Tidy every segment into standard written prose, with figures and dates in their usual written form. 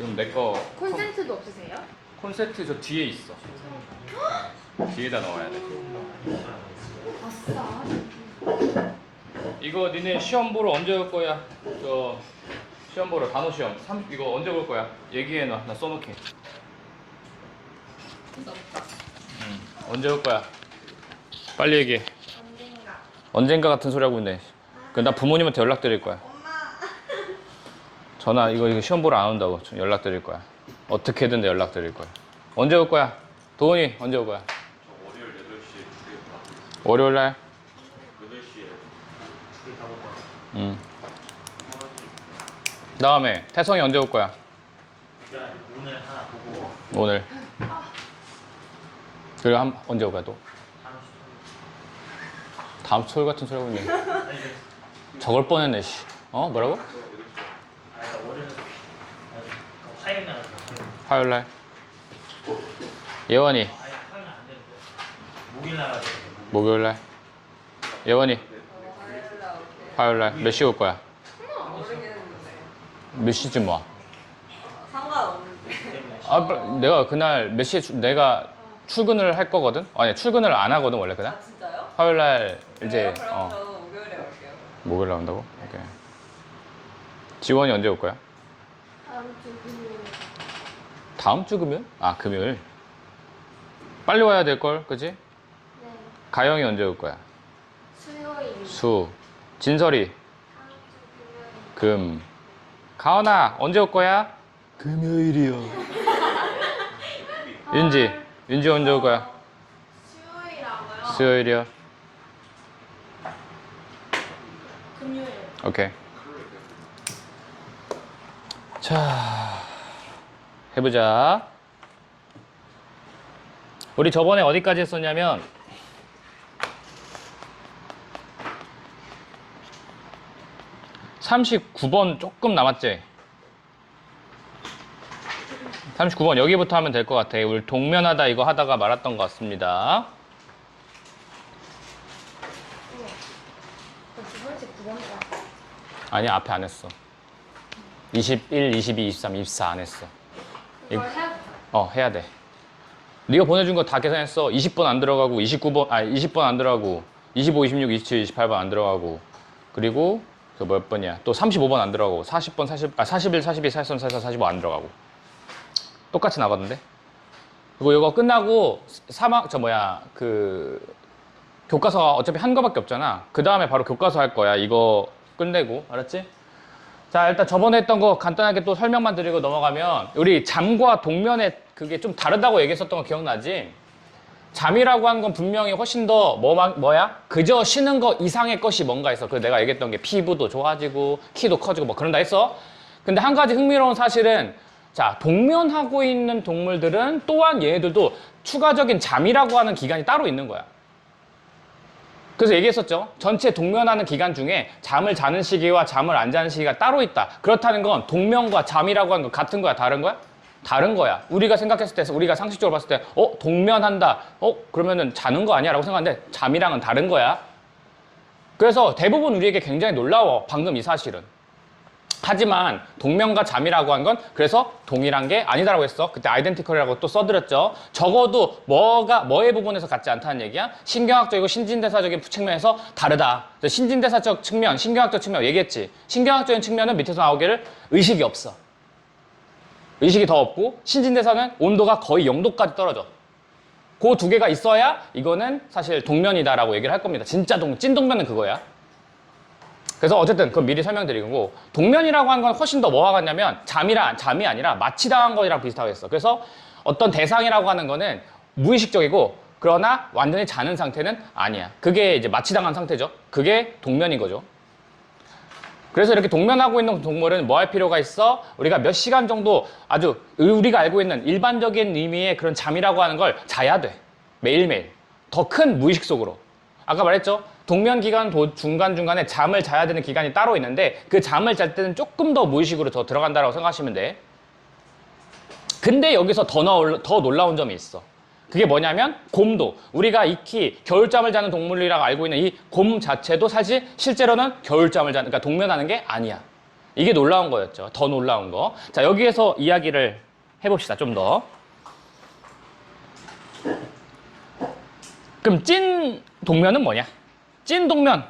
지금 내 거 콘센트도 없으세요? 콘센트 저 뒤에 있어. 뒤에다 넣어야 돼. 아싸. 이거 니네 시험 보러 언제 올 거야? 저 시험 보러 단어 시험. 이거 언제 볼 거야? 얘기해놔. 나 써놓게. 언제 올 거야? 빨리 얘기해. 언젠가. 언젠가 같은 소리 하고 있네. 나 부모님한테 연락드릴 거야. 엄마. 전화 이거 시험 보러 안 온다고 연락드릴 거야. 어떻게든 연락드릴 거야. 언제 올 거야? 도훈이 언제 올 거야? 저 월요일 8시에 월요일 날? 8시에 출근 타고 응. 다음에 태성이 언제 올 거야? 그러니까 오늘 하나 보고 오늘. 그리고 언제 올 거야 또? 다음 주 토요일 같은 소리 하고 있네. 아니 적을 뻔했네 씨. 어? 뭐라고? 월요일 화요일 날 화요일 날. 예원이 아니 화요일 날안 되는데 목요일 날 가지고 목요일 날. 예원이 화요일 날 몇 시에 올 거야? 모르겠는데. 몇 시쯤 와? 상관없는데. 때문에 내가 그날 몇 시에 내가 출근을 할 거거든? 아니 출근을 안 하거든 원래 그날? 진짜요? 화요일 날 이제 그럼 저는 목요일에 올게요. 목요일 날 온다고? 오케이. 지원이 언제 올 거야? 다음 주 금요일. 다음 주 금요일? 아 금요일. 빨리 와야 될 걸, 그지? 네. 가영이 언제 올 거야? 수요일. 수. 진설이 다음 주 금요일. 금. 가은아 언제 올 거야? 금요일이요. 윤지 언제 올 거야? 수요일하고요. 수요일이요. 금요일. 오케이. 자, 해보자. 우리 저번에 어디까지 했었냐면 39번 조금 남았지? 39번 여기부터 하면 될 것 같아. 우리 동면하다 이거 하다가 말았던 것 같습니다. 두 번째 9번째. 아니 앞에 안 했어. 21, 22, 23, 24 안 했어. 이걸 해야 해야 돼. 네가 보내준 거 다 계산했어. 20번 안 들어가고 20번 안 들어가고 25, 26, 27, 28번 안 들어가고 그리고 그 몇 번이야? 또 35번 안 들어가고 40번, 41, 42, 43, 44, 45 안 들어가고 똑같이 나가던데? 그리고 이거 끝나고 교과서가 어차피 한 거밖에 없잖아. 그 다음에 바로 교과서 할 거야. 이거 끝내고 알았지? 자 일단 저번에 했던 거 간단하게 또 설명만 드리고 넘어가면 우리 잠과 동면의 그게 좀 다르다고 얘기했었던 거 기억나지? 잠이라고 하는 건 분명히 훨씬 더 뭐야? 그저 쉬는 거 이상의 것이 뭔가 있어. 그 내가 얘기했던 게 피부도 좋아지고 키도 커지고 뭐 그런다 했어. 근데 한 가지 흥미로운 사실은 자 동면하고 있는 동물들은 또한 얘네들도 추가적인 잠이라고 하는 기간이 따로 있는 거야. 그래서 얘기했었죠. 전체 동면하는 기간 중에 잠을 자는 시기와 잠을 안 자는 시기가 따로 있다. 그렇다는 건 동면과 잠이라고 하는 건 같은 거야? 다른 거야? 다른 거야. 우리가 생각했을 때, 우리가 상식적으로 봤을 때 동면한다. 그러면은 자는 거 아니야? 라고 생각하는데 잠이랑은 다른 거야. 그래서 대부분 우리에게 굉장히 놀라워. 방금 이 사실은. 하지만 동면과 잠이라고 한 건 그래서 동일한 게 아니다라고 했어. 그때 아이덴티컬이라고 또 써드렸죠. 적어도 뭐의 부분에서 같지 않다는 얘기야. 신경학적이고 신진대사적인 측면에서 다르다. 신진대사적 측면, 신경학적 측면 얘기했지. 신경학적인 측면은 밑에서 나오기를 의식이 없어. 의식이 더 없고 신진대사는 온도가 거의 0도까지 떨어져. 그 두 개가 있어야 이거는 사실 동면이다라고 얘기를 할 겁니다. 진짜 찐동면은 그거야. 그래서 어쨌든 그건 미리 설명드리고 동면이라고 하는 건 훨씬 더 뭐와 같냐면 잠이 아니라 마취당한 거랑 비슷하게 했어. 그래서 어떤 대상이라고 하는 거는 무의식적이고 그러나 완전히 자는 상태는 아니야. 그게 이제 마취당한 상태죠. 그게 동면인 거죠. 그래서 이렇게 동면하고 있는 동물은 뭐 할 필요가 있어? 우리가 몇 시간 정도 아주 우리가 알고 있는 일반적인 의미의 그런 잠이라고 하는 걸 자야 돼. 매일매일. 더 큰 무의식 속으로. 아까 말했죠? 동면 기간 중간중간에 잠을 자야 되는 기간이 따로 있는데 그 잠을 잘 때는 조금 더 무의식으로 더 들어간다고 생각하시면 돼. 근데 여기서 더 놀라운 점이 있어. 그게 뭐냐면 곰도 우리가 익히 겨울잠을 자는 동물이라고 알고 있는 이 곰 자체도 사실 실제로는 겨울잠을 자는 그러니까 동면하는 게 아니야. 이게 놀라운 거였죠. 더 놀라운 거. 자, 여기에서 이야기를 해봅시다. 좀 더. 그럼 찐 동면은 뭐냐? 찐 동면.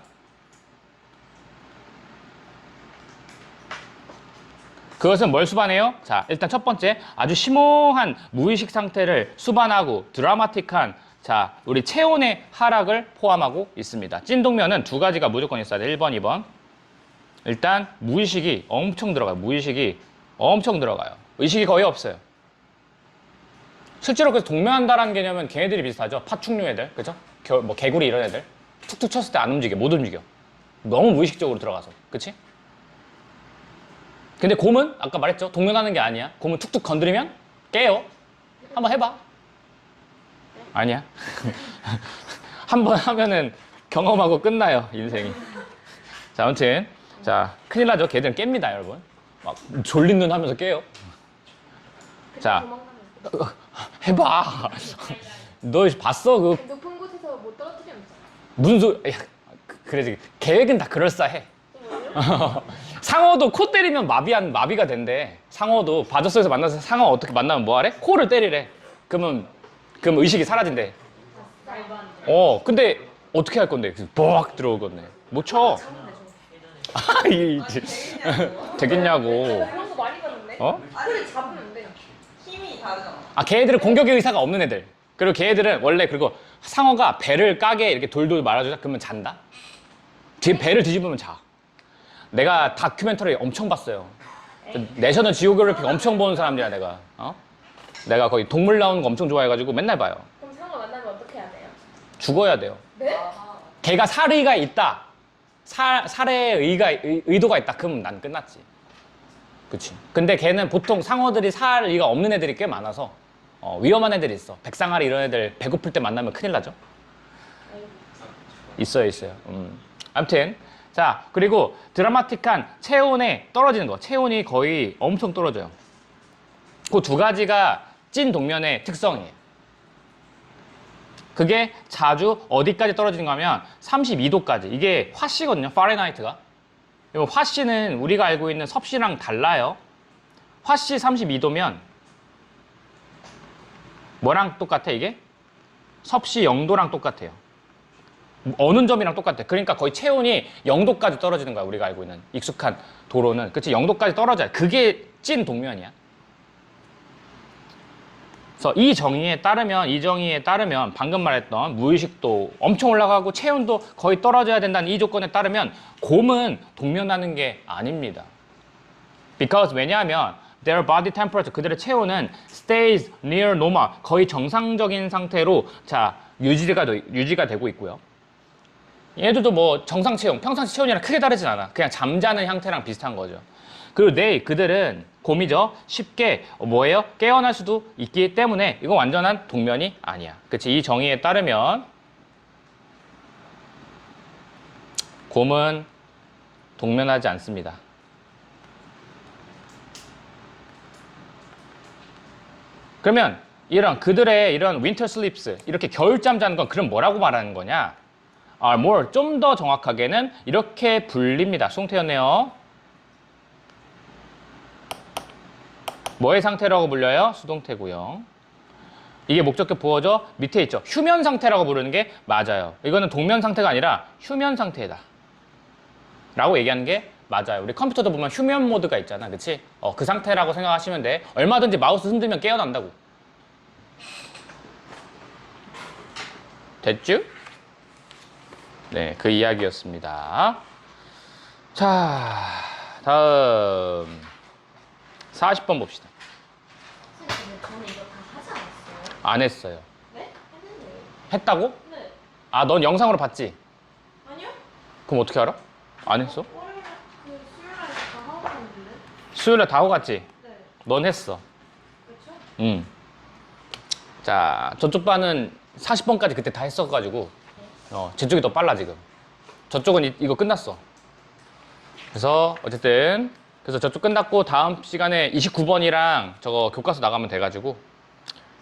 그것은 뭘 수반해요? 자, 일단 첫 번째, 아주 심오한 무의식 상태를 수반하고 드라마틱한 자, 우리 체온의 하락을 포함하고 있습니다. 찐 동면은 두 가지가 무조건 있어야 돼. 1번, 2번. 일단 무의식이 엄청 들어가요. 무의식이 엄청 들어가요. 의식이 거의 없어요. 실제로 그래서 동면한다라는 개념은 걔네들이 비슷하죠. 파충류 애들, 그죠? 뭐 개구리 이런 애들 툭툭 쳤을 때 안 움직여, 못 움직여. 너무 무의식적으로 들어가서, 그치? 근데 곰은 아까 말했죠. 동면하는 게 아니야. 곰은 툭툭 건드리면 깨요. 한번 해봐. 아니야. 한 번 하면은 경험하고 끝나요, 인생이. 자, 아무튼 자, 큰일 나죠. 걔들은 깹니다, 여러분. 막 졸린 눈 하면서 깨요. 자, 해봐. 너 봤어? 그 높은 곳에서 못 떨어뜨리면 무슨 소리? 야, 그래, 계획은 다 그럴싸해. 상어도 코 때리면 마비가 된대. 상어도 바저스에서 만나서 상어 어떻게 만나면 뭐 하래? 코를 때리래. 그럼 의식이 사라진대. 근데 어떻게 할 건데? 뻑 들어오겠네. 못 쳐. 되겠냐고. 그런 거 많이 봤는데? 코를 잡으면 돼. 힘이 다르잖아. 걔네들은 공격의 의사가 없는 애들. 그리고 걔네들은 원래 그리고 상어가 배를 까게 이렇게 돌돌 말아주자 그러면 잔다. 배를 뒤집으면 자. 내가 다큐멘터리 엄청 봤어요. 내셔널 지오그래픽 엄청 보는 사람이야 내가. 내가 거의 동물 나오는 거 엄청 좋아해가지고 맨날 봐요. 그럼 상어 만나면 어떻게 해야 돼요? 죽어야 돼요. 네? 걔가 살의가 있다. 살의 의도가 있다. 그럼 난 끝났지. 그치. 근데 걔는 보통 상어들이 살 의가 없는 애들이 꽤 많아서 위험한 애들이 있어. 백상아리 이런 애들 배고플 때 만나면 큰일 나죠. 있어요. 아무튼 자, 그리고 드라마틱한 체온에 떨어지는 거. 체온이 거의 엄청 떨어져요. 그 두 가지가 찐 동면의 특성이에요. 그게 자주 어디까지 떨어지는 거냐면 32도까지. 이게 화씨거든요. 파렌하이트가. 화씨는 우리가 알고 있는 섭씨랑 달라요. 화씨 32도면 뭐랑 똑같아 이게? 섭씨 0도랑 똑같아요. 어느 점이랑 똑같아. 그러니까 거의 체온이 0도까지 떨어지는 거야. 우리가 알고 있는 익숙한 도로는. 그치? 0도까지 떨어져요. 그게 찐 동면이야. 그래서 이 정의에 따르면 방금 말했던 무의식도 엄청 올라가고 체온도 거의 떨어져야 된다는 이 조건에 따르면 곰은 동면하는 게 아닙니다. Because 왜냐하면 their body temperature, 그들의 체온은 stays near normal, 거의 정상적인 상태로 자 유지가 되고 있고요. 얘들도 뭐 정상 체온, 평상시 체온이랑 크게 다르진 않아. 그냥 잠자는 형태랑 비슷한 거죠. 그리고 그들은 곰이죠. 쉽게 뭐예요? 깨어날 수도 있기 때문에 이건 완전한 동면이 아니야. 그치? 이 정의에 따르면 곰은 동면하지 않습니다. 그러면 그들의 이런 winter sleeps, 이렇게 겨울잠 자는 건 그럼 뭐라고 말하는 거냐? 좀 더 정확하게는 이렇게 불립니다. 수동태였네요. 뭐의 상태라고 불려요? 수동태고요. 이게 목적격 부어죠? 밑에 있죠. 휴면 상태라고 부르는 게 맞아요. 이거는 동면 상태가 아니라 휴면 상태다 라고 얘기하는 게 맞아요. 우리 컴퓨터도 보면 휴면 모드가 있잖아. 그치? 그 상태라고 생각하시면 돼. 얼마든지 마우스 흔들면 깨어난다고. 됐죠? 네, 그 이야기였습니다. 자, 다음 40번 봅시다. 선생님, 저는 이거 다 하지 않았어요? 안 했어요. 네? 했는데요. 했다고? 네. 넌 영상으로 봤지? 아니요? 그럼 어떻게 알아? 안 했어? 월요일에 수요일에 다 하고 갔는데. 수요일에 다 하고 갔지? 네. 넌 했어. 그렇죠? 자, 저쪽 반은 40번까지 그때 다 했어가지고 저쪽이 더 빨라 지금. 저쪽은 이거 끝났어. 그래서 어쨌든 저쪽 끝났고 다음 시간에 29번이랑 저거 교과서 나가면 돼가지고.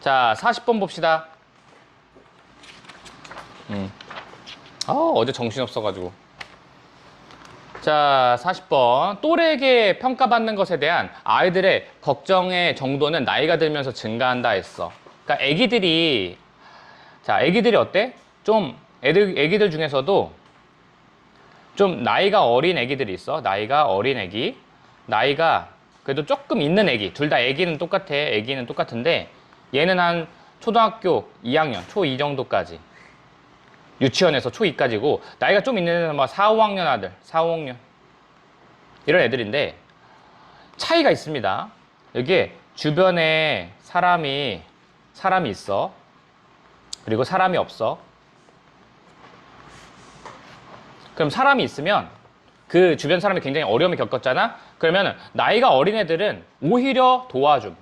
자, 40번 봅시다. 어제 정신없어가지고. 자, 자, 40번. 또래에게 평가받는 것에 대한 아이들의 걱정의 정도는 나이가 들면서 증가한다 했어. 그러니까 애기들이 어때? 좀 애기들 중에서도 좀 나이가 어린 애기들이 있어. 나이가 어린 애기. 나이가 그래도 조금 있는 애기. 둘 다 애기는 똑같아. 애기는 똑같은데 얘는 한 초등학교 2학년, 초2 정도까지. 유치원에서 초2까지고 나이가 좀 있는 애는 막 4, 5학년 아들, 4, 5학년 이런 애들인데 차이가 있습니다. 여기에 주변에 사람이 있어. 그리고 사람이 없어. 그럼 사람이 있으면 그 주변 사람이 굉장히 어려움을 겪었잖아. 그러면 나이가 어린 애들은 오히려 도와줌.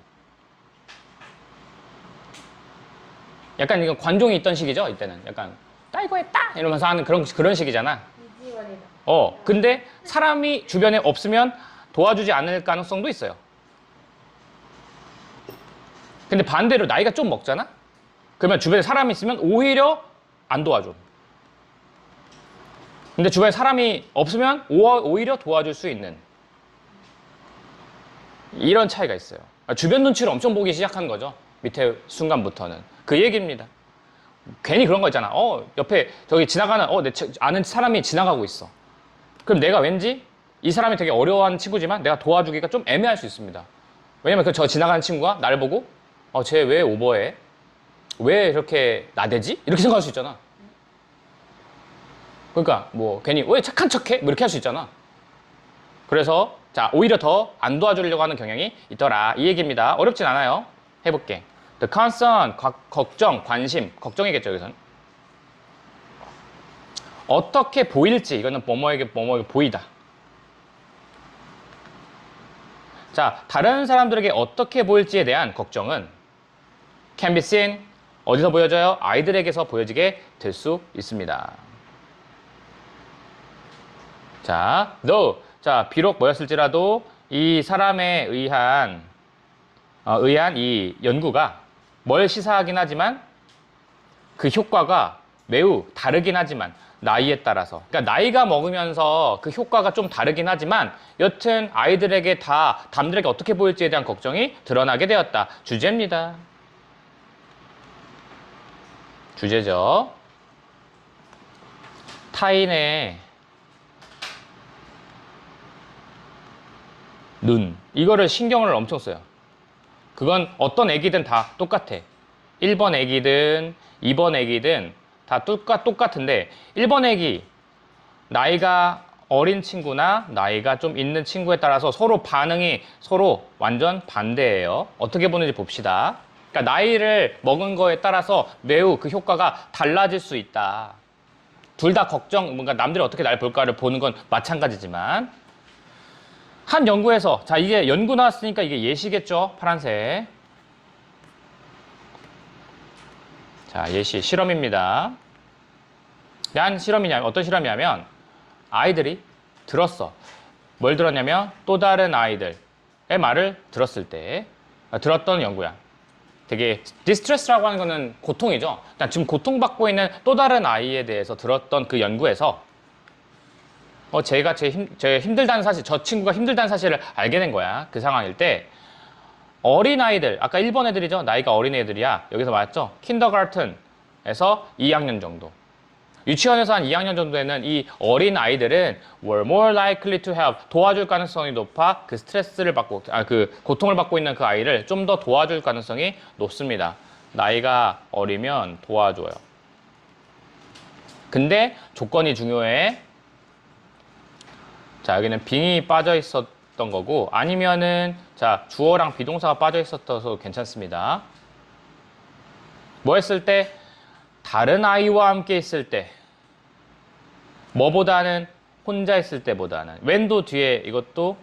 약간 이건 관종이 있던 시기죠. 이때는 약간 따이고 했다 이러면서 하는 그런 식이잖아. 이지원이다. 근데 사람이 주변에 없으면 도와주지 않을 가능성도 있어요. 근데 반대로 나이가 좀 먹잖아? 그러면 주변에 사람이 있으면 오히려 안 도와줘. 근데 주변에 사람이 없으면 오히려 도와줄 수 있는 이런 차이가 있어요. 주변 눈치를 엄청 보기 시작한 거죠. 밑에 순간부터는. 그 얘기입니다. 괜히 그런 거 있잖아. 옆에 저기 지나가는 내 아는 사람이 지나가고 있어. 그럼 내가 왠지 이 사람이 되게 어려워하는 친구지만 내가 도와주기가 좀 애매할 수 있습니다. 왜냐면 저 지나가는 친구가 나를 보고 쟤 왜 오버해? 왜 이렇게 나대지? 이렇게 생각할 수 있잖아. 그러니까 뭐 괜히 왜 착한 척해? 뭐 이렇게 할 수 있잖아. 그래서 자 오히려 더 안 도와주려고 하는 경향이 있더라. 이 얘기입니다. 어렵진 않아요. 해볼게. The concern, 걱정, 관심, 걱정이겠죠, 여기서는. 어떻게 보일지, 이거는 뭐뭐에게 보이다. 자, 다른 사람들에게 어떻게 보일지에 대한 걱정은 can be seen, 어디서 보여져요? 아이들에게서 보여지게 될 수 있습니다. 자, 비록 뭐였을지라도 이 사람에 의한 이 연구가 뭘 시사하긴 하지만 그 효과가 매우 다르긴 하지만 나이에 따라서 그러니까 나이가 먹으면서 그 효과가 좀 다르긴 하지만 여튼 아이들에게 남들에게 어떻게 보일지에 대한 걱정이 드러나게 되었다. 주제입니다. 주제죠. 타인의 눈 이거를 신경을 엄청 써요. 그건 어떤 애기든 다 똑같아. 1번 애기든 2번 애기든 다 똑같은데 1번 애기 나이가 어린 친구나 나이가 좀 있는 친구에 따라서 서로 반응이 서로 완전 반대예요. 어떻게 보는지 봅시다. 그러니까 나이를 먹은 거에 따라서 매우 그 효과가 달라질 수 있다. 둘 다 뭔가 남들이 어떻게 날 볼까를 보는 건 마찬가지지만 한 연구에서 이게 연구 나왔으니까 이게 예시겠죠. 파란색. 자, 예시 실험입니다. 난 실험이냐면 어떤 실험이냐면 아이들이 들었어. 뭘 들었냐면 또 다른 아이들의 말을 들었을 때 들었던 연구야. 되게 디스트레스라고 하는 거는 고통이죠. 지금 고통받고 있는 또 다른 아이에 대해서 들었던 그 연구에서 제가 힘들다는 사실, 저 친구가 힘들다는 사실을 알게 된 거야. 그 상황일 때 어린 아이들, 아까 1번 애들이죠. 나이가 어린 애들이야. 여기서 말했죠. 킨더가르튼에서 2학년 정도. 유치원에서 한 2학년 정도에는 이 어린 아이들은 were more likely to help 도와줄 가능성이 높아 그 스트레스를 받고 그 고통을 받고 있는 그 아이를 좀 더 도와줄 가능성이 높습니다. 나이가 어리면 도와줘요. 근데 조건이 중요해. 자, 여기는 빙이 빠져 있었던 거고 아니면은 주어랑 비동사가 빠져 있었어도 괜찮습니다. 뭐 했을 때? 다른 아이와 함께 있을 때 뭐보다는 혼자 있을 때보다는 when도 뒤에 이것도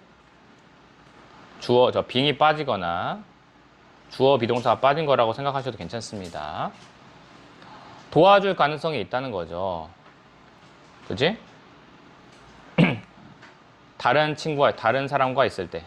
주어 빙이 빠지거나 주어 비동사가 빠진 거라고 생각하셔도 괜찮습니다. 도와줄 가능성이 있다는 거죠. 그치? 다른 사람과 있을 때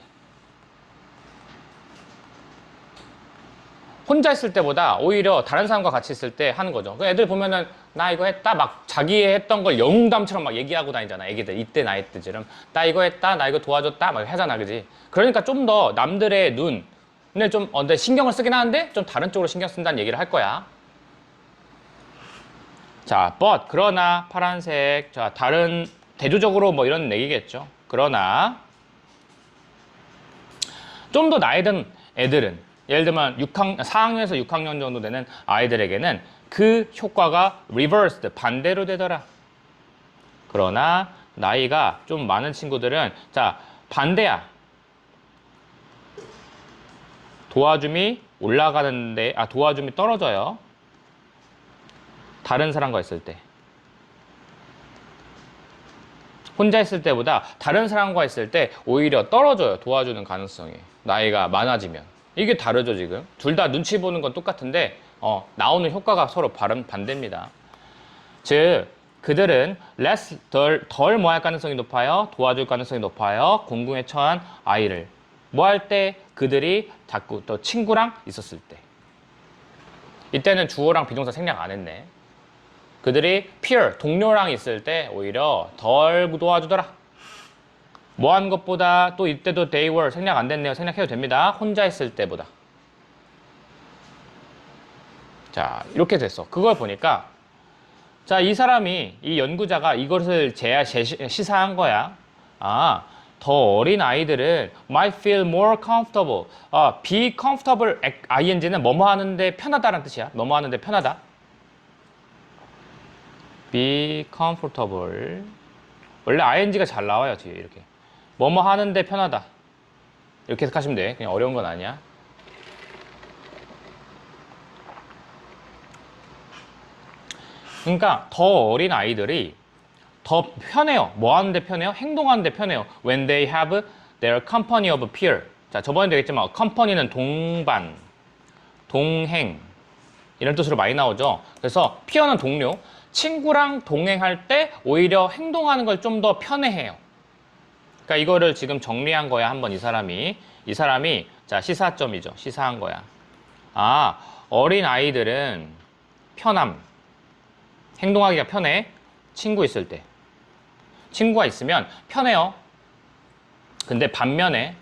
혼자 있을 때보다 오히려 다른 사람과 같이 있을 때 하는 거죠. 그 애들 보면은 나 이거 했다 막 자기 했던 걸 영웅담처럼 막 얘기하고 다니잖아. 애기들 이때 나이 때처럼 나 이거 했다 나 이거 도와줬다 막 하잖아, 그지? 그러니까 좀 더 남들의 눈을 좀 내 신경을 쓰긴 하는데 좀 다른 쪽으로 신경 쓴다는 얘기를 할 거야. 자, but 그러나 파란색 자 다른 대조적으로 뭐 이런 얘기겠죠. 그러나 좀 더 나이 든 애들은 예를 들면 4학년에서 6학년 정도 되는 아이들에게는 그 효과가 reversed, 반대로 되더라. 그러나 나이가 좀 많은 친구들은 자 반대야. 도와줌이 올라가는데 도와줌이 떨어져요. 다른 사람과 있을 때. 혼자 있을 때보다 다른 사람과 있을 때 오히려 떨어져요. 도와주는 가능성이. 나이가 많아지면. 이게 다르죠, 지금. 둘 다 눈치 보는 건 똑같은데 나오는 효과가 서로 반대입니다. 즉, 그들은 less, 덜 뭐 할 가능성이 높아요? 도와줄 가능성이 높아요. 공궁에 처한 아이를. 뭐 할 때? 그들이 자꾸 또 친구랑 있었을 때. 이때는 주어랑 비동사 생략 안 했네. 그들이 peer, 동료랑 있을 때 오히려 덜 도와주더라. 뭐 하는 것보다 또 이때도 they were 생략 안 됐네요. 생략해도 됩니다. 혼자 있을 때보다. 자, 이렇게 됐어. 그걸 보니까 자, 이 사람이 이 연구자가 이것을 시사한 거야. 더 어린 아이들은 might feel more comfortable. be comfortable ing는 뭐뭐 하는데 편하다라는 뜻이야. 뭐뭐 하는데 편하다. be comfortable. 원래 ing가 잘 나와요, 뒤에 이렇게. 뭐뭐 하는데 편하다. 이렇게 해석하시면 돼. 그냥 어려운 건 아니야. 그러니까 더 어린 아이들이 더 편해요. 뭐 하는데 편해요? 행동하는데 편해요. When they have their company of peer. 자, 저번에 되겠지만 company는 동반, 동행 이런 뜻으로 많이 나오죠. 그래서 peer는 동료. 친구랑 동행할 때 오히려 행동하는 걸 좀 더 편해해요. 그러니까 이거를 지금 정리한 거야. 한번 이 사람이 자 시사점이죠. 시사한 거야. 어린 아이들은 편함. 행동하기가 편해. 친구 있을 때. 친구가 있으면 편해요. 근데 반면에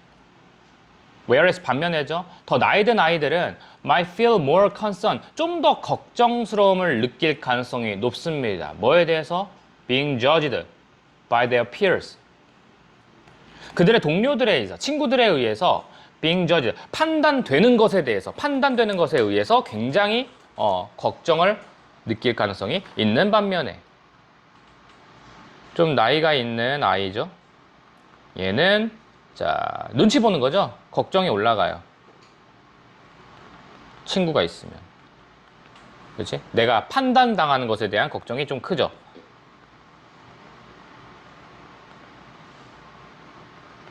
whereas 반면에죠. 더 나이 든 아이들은 might feel more concern. 좀 더 걱정스러움을 느낄 가능성이 높습니다. 뭐에 대해서? being judged by their peers. 그들의 동료들에 의해서, 친구들에 의해서 being judged, 판단되는 것에 의해서 굉장히 걱정을 느낄 가능성이 있는 반면에 좀 나이가 있는 아이죠. 얘는 자 눈치 보는 거죠. 걱정이 올라가요. 친구가 있으면. 그렇지? 내가 판단당하는 것에 대한 걱정이 좀 크죠.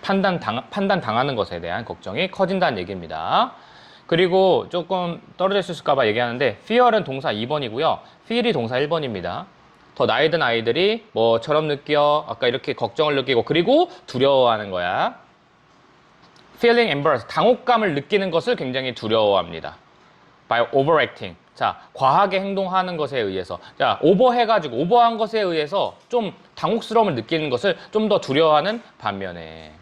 판단당하는 것에 대한 걱정이 커진다는 얘기입니다. 그리고 조금 떨어져 있을까봐 얘기하는데 fear은 동사 2번이고요. feel이 동사 1번입니다. 더 나이 든 아이들이 뭐처럼 느껴 아까 이렇게 걱정을 느끼고 그리고 두려워하는 거야. feeling embarrassed 당혹감을 느끼는 것을 굉장히 두려워합니다. by overacting 자 과하게 행동하는 것에 의해서 자 오버해가지고 오버한 것에 의해서 좀 당혹스러움을 느끼는 것을 좀 더 두려워하는 반면에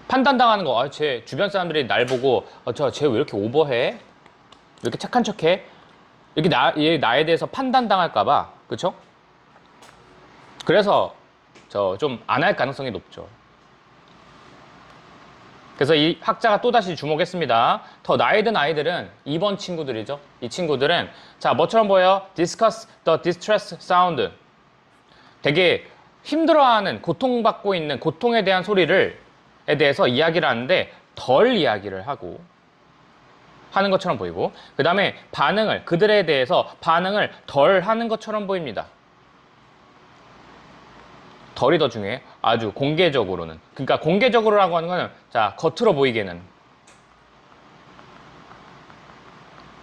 판단당하는 거 쟤 주변 사람들이 날 보고 쟤 왜 이렇게 오버해? 왜 이렇게 착한 척해? 이렇게 얘 나에 대해서 판단당할까봐 그쵸? 그래서 좀 안 할 가능성이 높죠. 그래서 이 학자가 또다시 주목했습니다. 더 나이 든 아이들은 2번 친구들이죠. 이 친구들은 자 뭐처럼 보여요? Discuss the distress sound. 되게 힘들어하는 고통받고 있는 고통에 대한 소리를 에 대해서 이야기를 하는데 덜 이야기를 하고 하는 것처럼 보이고 그 다음에 그들에 대해서 반응을 덜 하는 것처럼 보입니다. 덜이 더 중요해. 아주 공개적으로는. 그러니까 공개적으로라고 하는 거는 자 겉으로 보이게는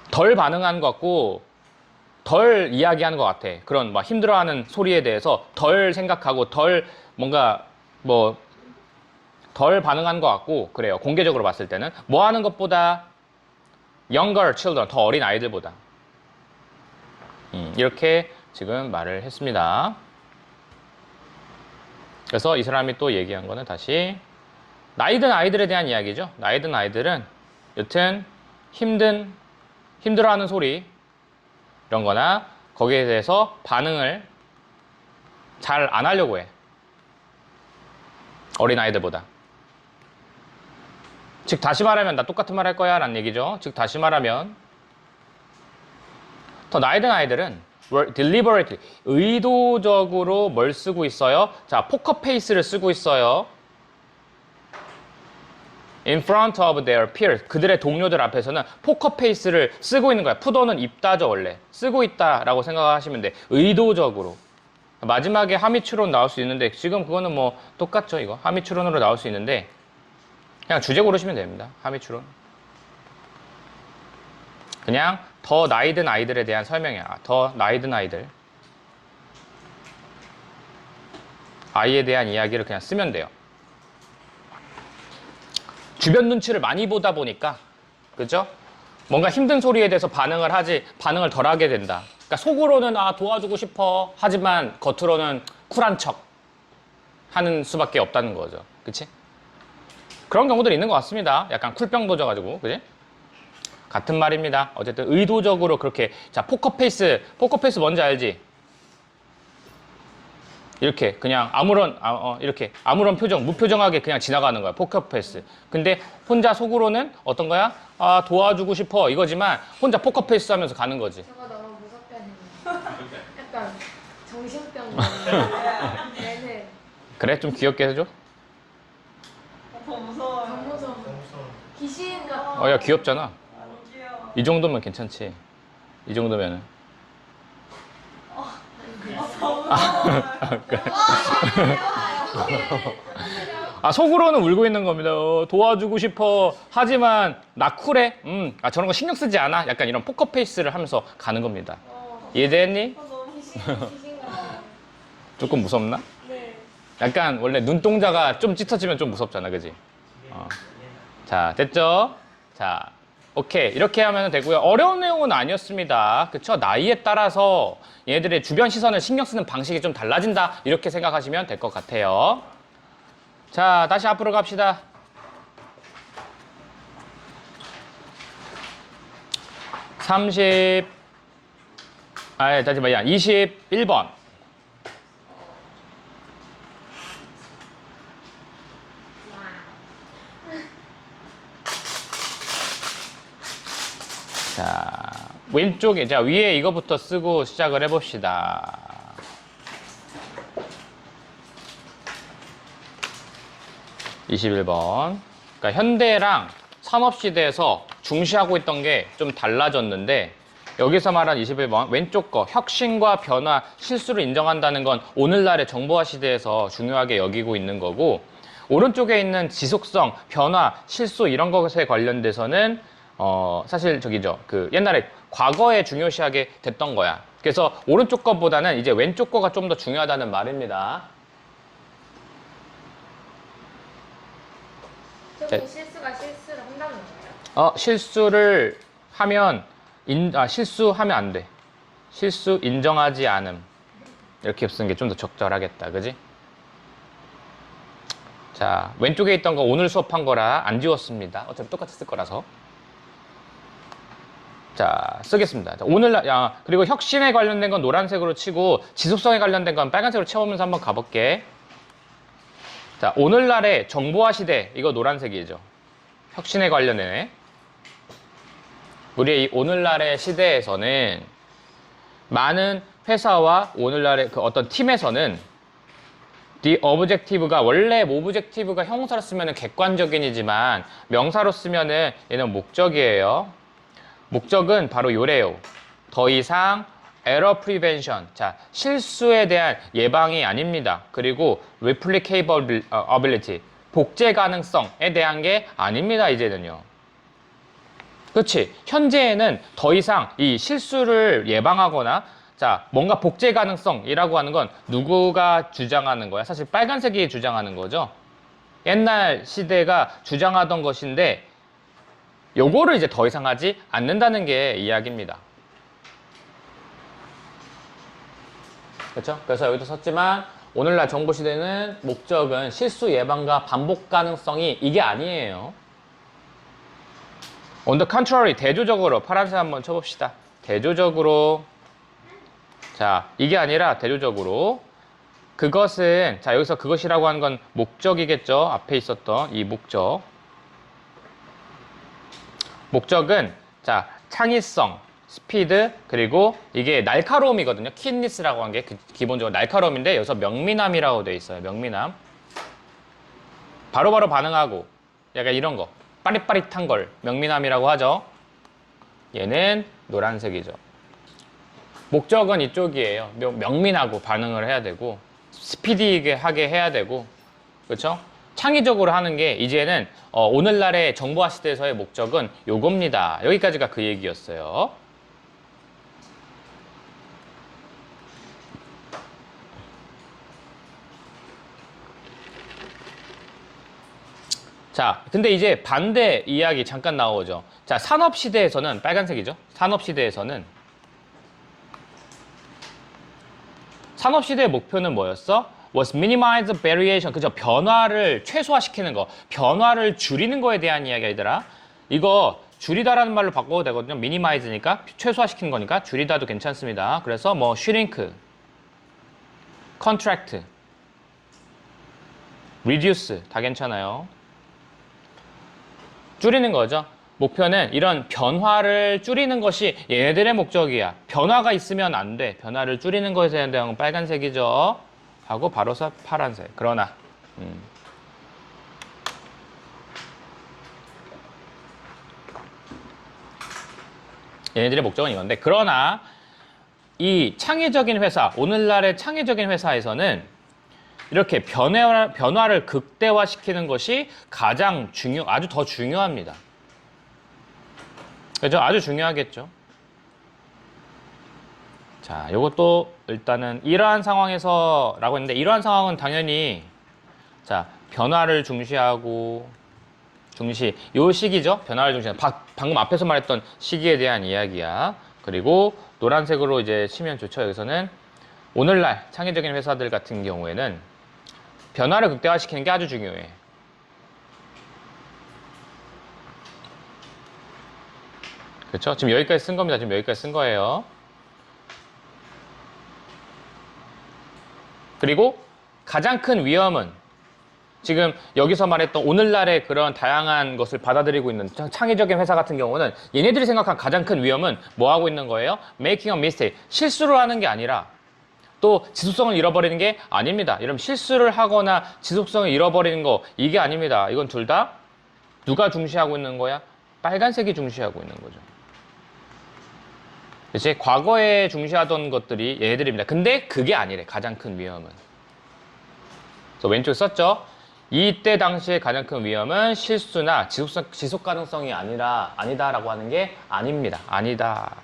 덜 반응하는 것 같고 덜 이야기하는 것 같아. 그런 막 힘들어하는 소리에 대해서 덜 생각하고 덜 뭔가 덜 반응하는 것 같고 그래요. 공개적으로 봤을 때는 뭐 하는 것보다 younger children, 더 어린 아이들보다. 이렇게 지금 말을 했습니다. 그래서 이 사람이 또 얘기한 거는 다시 나이 든 아이들에 대한 이야기죠. 나이 든 아이들은 여튼 힘들어하는 소리 이런 거나 거기에 대해서 반응을 잘 안 하려고 해. 어린 아이들보다. 즉 다시 말하면 나 똑같은 말 할 거야 라는 얘기죠. 즉 다시 말하면 더 나이 든 아이들은 deliberately, 의도적으로 뭘 쓰고 있어요? 자, 포커페이스를 쓰고 있어요. In front of their peers, 그들의 동료들 앞에서는 포커페이스를 쓰고 있는 거야. 푸더는 입다죠, 원래. 쓰고 있다라고 생각하시면 돼. 의도적으로. 마지막에 하미추론 나올 수 있는데 지금 그거는 뭐 똑같죠, 이거. 하미추론으로 나올 수 있는데 그냥 주제 고르시면 됩니다. 하미추론. 그냥 더 나이 든 아이들에 대한 설명이야. 더 나이 든 아이들. 아이에 대한 이야기를 그냥 쓰면 돼요. 주변 눈치를 많이 보다 보니까, 그죠? 뭔가 힘든 소리에 대해서 반응을 덜 하게 된다. 그러니까 속으로는 도와주고 싶어. 하지만 겉으로는 쿨한 척 하는 수밖에 없다는 거죠. 그치? 그런 경우들이 있는 것 같습니다. 약간 쿨병 도져가지고, 그지? 같은 말입니다. 어쨌든 의도적으로 그렇게, 자, 포커페이스 뭔지 알지? 이렇게 그냥 이렇게 아무런 표정, 무표정하게 그냥 지나가는 거야. 포커페이스. 근데 혼자 속으로는 어떤 거야? 도와주고 싶어 이거지만 혼자 포커페이스 하면서 가는 거지. 저거 너무 무섭다는 약간 정신병. 네네. 그래? 좀 귀엽게 해줘? 더 무서워요. 너무 무서워. 귀신 같아. 야, 귀엽잖아. 너무 귀여워. 이 정도면 괜찮지. 이 정도면은. 더 무서워요. 속으로는 울고 있는 겁니다. 도와주고 싶어. 하지만 나 쿨해. 저런 거 신경 쓰지 않아. 약간 이런 포커페이스를 하면서 가는 겁니다. 이해됐니? 너무 귀신 같아. 조금 무섭나? 네. 약간 원래 눈동자가 좀 찢어지면 좀 무섭잖아, 그지? 자, 됐죠? 자, 오케이. 이렇게 하면 되고요. 어려운 내용은 아니었습니다. 그쵸? 나이에 따라서 얘들의 주변 시선을 신경 쓰는 방식이 좀 달라진다. 이렇게 생각하시면 될 것 같아요. 자, 다시 앞으로 갑시다. 21번. 자, 왼쪽에, 자, 위에 이거부터 쓰고 시작을 해봅시다. (21번) 그러니까 현대랑 산업시대에서 중시하고 있던 게 좀 달라졌는데 여기서 말한 21번 왼쪽 거 혁신과 변화, 실수를 인정한다는 건 오늘날의 정보화 시대에서 중요하게 여기고 있는 거고 오른쪽에 있는 지속성, 변화, 실수 이런 것에 관련돼서는 사실 그 옛날에 과거에 중요시하게 됐던 거야. 그래서 오른쪽 것보다는 이제 왼쪽 거가 좀 더 중요하다는 말입니다. 저기 실수를 한다는 거예요? 실수를 하면 실수하면 안 돼. 실수 인정하지 않음. 이렇게 쓰는 게 좀 더 적절하겠다. 그지? 자, 왼쪽에 있던 거 오늘 수업한 거라 안 지웠습니다. 어차피 똑같이 쓸 거라서. 자, 쓰겠습니다. 자, 그리고 혁신에 관련된 건 노란색으로 치고 지속성에 관련된 건 빨간색으로 채우면서 한번 가볼게. 자, 오늘날의 정보화 시대, 이거 노란색이죠. 혁신에 관련된. 우리의 이 오늘날의 시대에서는 많은 회사와 오늘날의 그 어떤 팀에서는 the objective가 원래 objective가 형용사로 쓰면 객관적인이지만 명사로 쓰면은 얘는 목적이에요. 목적은 바로 요래요. 더 이상 error prevention, 자, 실수에 대한 예방이 아닙니다. 그리고 replicability, 복제 가능성에 대한 게 아닙니다. 이제는요. 그렇지? 현재에는 더 이상 이 실수를 예방하거나 자, 뭔가 복제 가능성이라고 하는 건 누구가 주장하는 거야? 사실 빨간색이 주장하는 거죠. 옛날 시대가 주장하던 것인데 요거를 이제 더 이상 하지 않는다는 게 이야기입니다. 그렇죠? 그래서 여기도 썼지만 오늘날 정보시대는 목적은 실수 예방과 반복 가능성이 이게 아니에요. On the contrary, 대조적으로 파란색 한번 쳐봅시다. 대조적으로. 자, 이게 아니라 대조적으로. 그것은, 자, 여기서 그것이라고 하는 건 목적이겠죠. 앞에 있었던 이 목적. 목적은, 자, 창의성, 스피드, 그리고 이게 날카로움이거든요. 킷니스라고 한 게 기본적으로 날카로움인데 여기서 명민함이라고 돼 있어요. 명민함. 바로바로 반응하고 약간 이런 거. 빠릿빠릿한 걸 명민함이라고 하죠. 얘는 노란색이죠. 목적은 이쪽이에요. 명민하고 반응을 해야 되고 스피디하게 해야 되고 그렇죠? 창의적으로 하는 게 이제는 오늘날의 정보화 시대에서의 목적은 요겁니다. 여기까지가 그 얘기였어요. 자, 근데 이제 반대 이야기 잠깐 나오죠. 자, 산업시대에서는 빨간색이죠. 산업시대의 목표는 뭐였어? was minimize variation. 그죠? 변화를 최소화시키는 거. 변화를 줄이는 거에 대한 이야기가 얘들아. 이거 줄이다라는 말로 바꿔도 되거든요. minimize니까 최소화시키는 거니까 줄이다도 괜찮습니다. 그래서 뭐 shrink, contract, reduce 다 괜찮아요. 줄이는 거죠. 목표는 이런 변화를 줄이는 것이 얘네들의 목적이야. 변화가 있으면 안 돼. 변화를 줄이는 것에 대한 빨간색이죠. 하고 바로서 파란색. 그러나 얘네들의 목적은 이건데 그러나 이 창의적인 회사, 오늘날의 창의적인 회사에서는 이렇게 변화를 극대화시키는 것이 가장 아주 더 중요합니다. 그죠? 아주 중요하겠죠. 자, 요것도 일단은 이러한 상황에서라고 했는데 이러한 상황은 당연히 자, 변화를 중시하고 요 시기죠? 변화를 중시하는 방금 앞에서 말했던 시기에 대한 이야기야. 그리고 노란색으로 이제 치면 좋죠. 여기서는 오늘날 창의적인 회사들 같은 경우에는 변화를 극대화시키는 게 아주 중요해. 그렇죠? 지금 여기까지 쓴 겁니다. 지금 여기까지 쓴 거예요. 그리고 가장 큰 위험은 지금 여기서 말했던 오늘날의 그런 다양한 것을 받아들이고 있는 창의적인 회사 같은 경우는 얘네들이 생각한 가장 큰 위험은 뭐 하고 있는 거예요? Making a mistake. 실수를 하는 게 아니라 또 지속성을 잃어버리는 게 아닙니다. 여러분 실수를 하거나 지속성을 잃어버리는 거 이게 아닙니다. 이건 둘 다 누가 중시하고 있는 거야? 빨간색이 중시하고 있는 거죠. 그치? 과거에 중시하던 것들이 얘네들입니다. 근데 그게 아니래. 가장 큰 위험은. 그래서 왼쪽에 썼죠. 이때 당시에 가장 큰 위험은 실수나 지속 가능성이 아니다라고 하는 게 아닙니다. 아니다.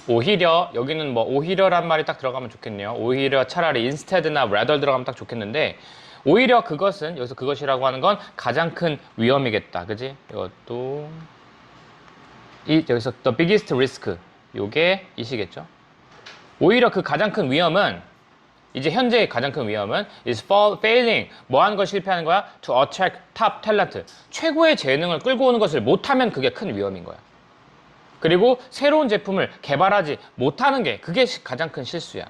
오히려 여기는 뭐 오히려란 말이 딱 들어가면 좋겠네요. 오히려 차라리 instead나 rather 들어가면 딱 좋겠는데 오히려 그것은 여기서 그것이라고 하는 건 가장 큰 위험이겠다. 그지? 이것도 여기서 the biggest risk 요게 이시겠죠. 오히려 그 가장 큰 위험은 이제 현재의 가장 큰 위험은 is failing 뭐 하는 걸 실패하는 거야? to attract top talent 최고의 재능을 끌고 오는 것을 못하면 그게 큰 위험인 거야. 그리고 새로운 제품을 개발하지 못하는 게 그게 가장 큰 실수야.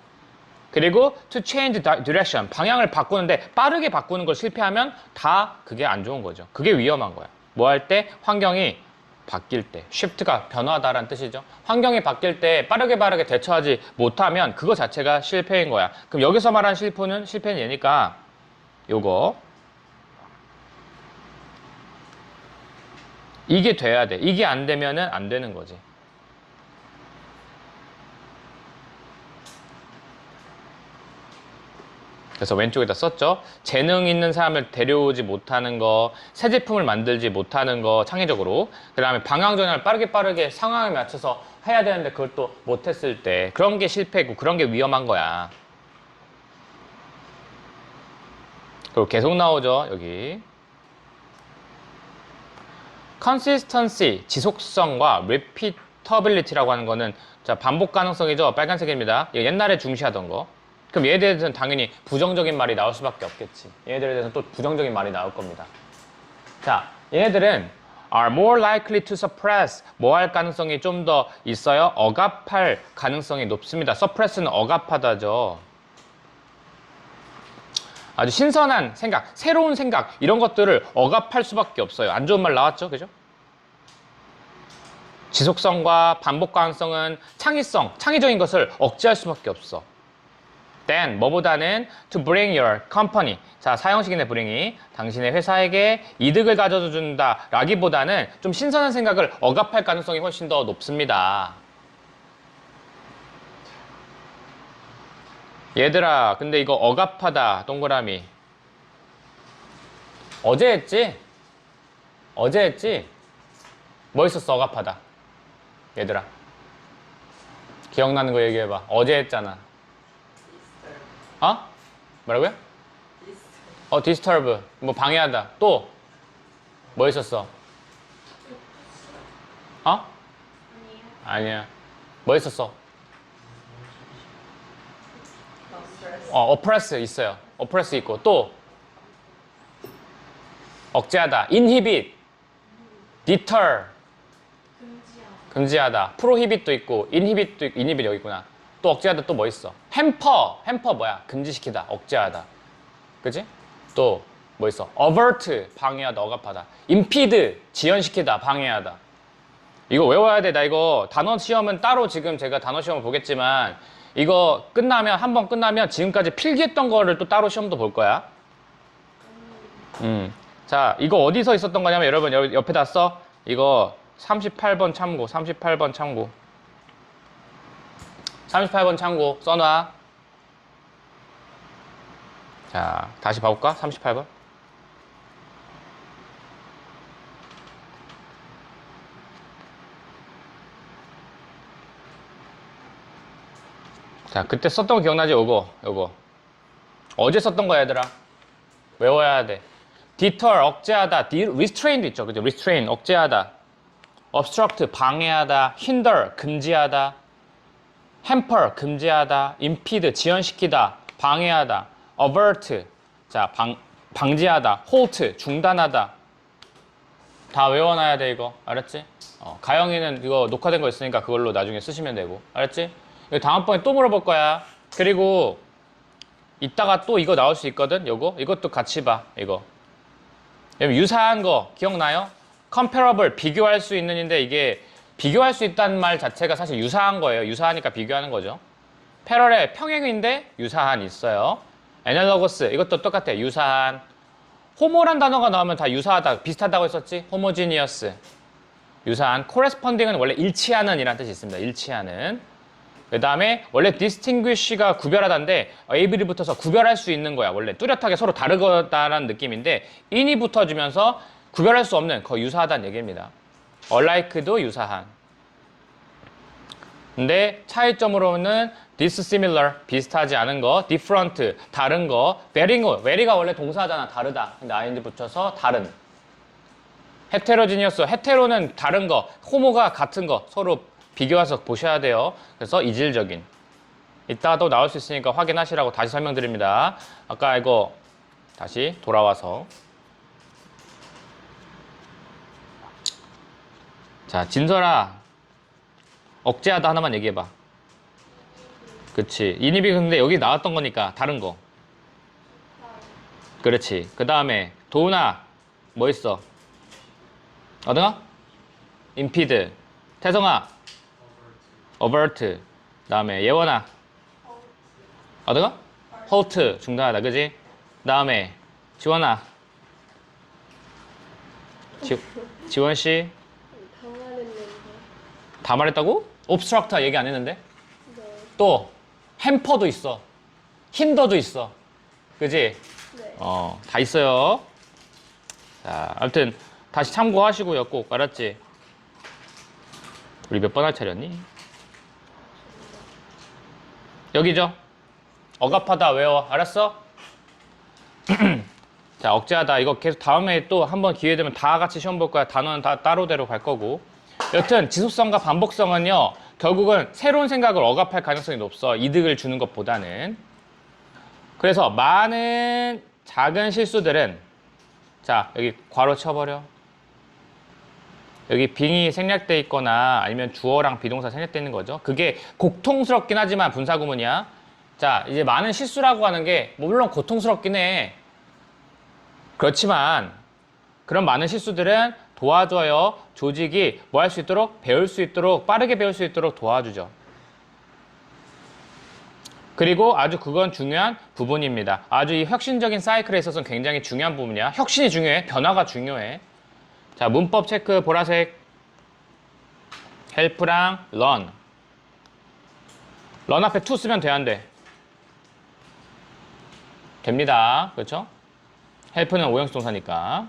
그리고 to change direction 방향을 바꾸는데 빠르게 바꾸는 걸 실패하면 다 그게 안 좋은 거죠. 그게 위험한 거야. 뭐 할 때? 환경이 바뀔 때. shift가 변화다라는 뜻이죠. 환경이 바뀔 때 빠르게 대처하지 못하면 그거 자체가 실패인 거야. 그럼 여기서 말한 실패는 얘니까 요거 이게 돼야 돼. 이게 안 되면은 안 되는 거지. 그래서 왼쪽에다 썼죠. 재능 있는 사람을 데려오지 못하는 거, 새 제품을 만들지 못하는 거 창의적으로. 그 다음에 방향 전환을 빠르게 상황에 맞춰서 해야 되는데 그걸 또 못했을 때 그런 게 실패고 그런 게 위험한 거야. 그리고 계속 나오죠, 여기. consistency, 지속성과 repeatability라고 하는 거는 자, 반복 가능성이죠. 빨간색입니다. 이거 옛날에 중시하던 거. 그럼 얘에 대해서는 당연히 부정적인 말이 나올 수밖에 없겠지. 얘네들에 대해서는 또 부정적인 말이 나올 겁니다. 자, 얘네들은 are more likely to suppress, 뭐 할 가능성이 좀 더 있어요? 억압할 가능성이 높습니다. suppress는 억압하다죠. 아주 신선한 생각, 새로운 생각, 이런 것들을 억압할 수밖에 없어요. 안 좋은 말 나왔죠? 그죠? 지속성과 반복 가능성은 창의성, 창의적인 것을 억제할 수밖에 없어. then, 뭐보다는 to bring your company. 자, 사형식인의 bring이 당신의 회사에게 이득을 가져다 준다 라기보다는 좀 신선한 생각을 억압할 가능성이 훨씬 더 높습니다. 얘들아, 근데 이거 억압하다, 동그라미. 어제 했지? 어제 했지? 뭐 있었어, 억압하다? 얘들아. 기억나는 거 얘기해봐. 어제 했잖아. 어? 뭐라고요? disturb. 뭐 방해하다. 또? 뭐 있었어? 어? 아니야. 뭐 있었어? oppress 있어요. oppress 있고 또 억제하다. inhibit, deter 금지하다. prohibit도 있고 inhibit도 있고 inhibit 여기 있구나. 또 억제하다 또 뭐 있어? hamper 뭐야? 금지시키다. 억제하다. 그지? 또 뭐 있어? avert 방해하다, 억압하다. impede 지연시키다, 방해하다. 이거 외워야 돼. 나 이거 단어 시험은 따로 지금 제가 단어 시험을 보겠지만 이거 끝나면 한 번 끝나면 지금까지 필기했던 거를 또 따로 시험도 볼 거야. 자, 이거 어디서 있었던 거냐면 여러분 옆에다 써. 이거 38번 참고, 38번 참고. 38번 참고 써놔. 자, 다시 봐볼까? 38번. 자, 그때 썼던 거 기억나지? 요거. 어제 썼던 거야, 얘들아. 외워야 돼. deter, 억제하다. restrain도 있죠. 그죠? restrain, 억제하다. obstruct, 방해하다. hinder, 금지하다. hamper, 금지하다. impede, 지연시키다. 방해하다. avert, 자, 방지하다. halt, 중단하다. 다 외워놔야 돼, 이거. 알았지? 가영이는 이거 녹화된 거 있으니까 그걸로 나중에 쓰시면 되고. 알았지? 이거 다음번에 또 물어볼 거야. 그리고 이따가 또 이거 나올 수 있거든. 이것도 같이 봐. 이거 유사한 거 기억나요? comparable, 비교할 수 있는인데 이게 비교할 수 있다는 말 자체가 사실 유사한 거예요. 유사하니까 비교하는 거죠. parallel, 평행인데 유사한 있어요. analogous, 이것도 똑같아. 유사한. homo란 단어가 나오면 다 유사하다, 비슷하다고 했었지. homogeneous, 유사한. corresponding은 원래 일치하는 이라는 뜻이 있습니다. 일치하는. 그 다음에 원래 distinguish가 구별하다인데 ab를 붙어서 구별할 수 있는 거야. 원래 뚜렷하게 서로 다르다라는 느낌인데 in이 붙어주면서 구별할 수 없는, 거의 유사하다는 얘기입니다. alike도 유사한. 근데 차이점으로는 dissimilar, 비슷하지 않은 거, different, 다른 거, very가 원래 동사잖아, 다르다. 근데 ing 붙여서 다른. heterogeneous, hetero는 다른 거, homo가 같은 거, 서로 비교해서 보셔야 돼요. 그래서 이질적인. 이따가 또 나올 수 있으니까 확인하시라고 다시 설명드립니다. 아까 이거 다시 돌아와서. 자, 진설아. 억제하다 하나만 얘기해봐. 그치. 인입이 근데 여기 나왔던 거니까 다른 거. 그렇지. 그 다음에 도훈아. 뭐 있어? 어등아? impede. 태성아. avert. 그 다음에 예원아. 어등아? halt. 중단하다. 그지? 그 다음에 지원아. 지원씨. 다 말했는데. 다 말했다고? obstruct 얘기 안 했는데? 네. 또 hamper도 있어. hinder도 있어. 그지? 네. 다 있어요. 자, 아무튼 다시 참고하시고요. 꼭. 알았지? 우리 몇 번 할 차례였니? 여기죠? 억압하다 외워. 알았어? 자, 억제하다. 이거 계속 다음에 또 한번 기회 되면 다 같이 시험 볼 거야. 단어는 다 따로대로 갈 거고. 여튼 지속성과 반복성은요. 결국은 새로운 생각을 억압할 가능성이 높어. 이득을 주는 것보다는. 그래서 많은 작은 실수들은 자, 여기 괄호 쳐버려. 여기 빙이 생략돼 있거나 아니면 주어랑 비동사 생략돼 있는 거죠. 그게 고통스럽긴 하지만 분사구문이야. 자, 이제 많은 실수라고 하는 게 물론 고통스럽긴 해. 그렇지만 그런 많은 실수들은 도와줘요. 조직이 뭐 할 수 있도록 배울 수 있도록 빠르게 배울 수 있도록 도와주죠. 그리고 아주 그건 중요한 부분입니다. 아주 이 혁신적인 사이클에 있어서는 굉장히 중요한 부분이야. 혁신이 중요해. 변화가 중요해. 자, 문법 체크 보라색. help랑 learn. learn 앞에 to 쓰면 돼, 안 돼? 됩니다. 그렇죠? help는 오형식 동사니까.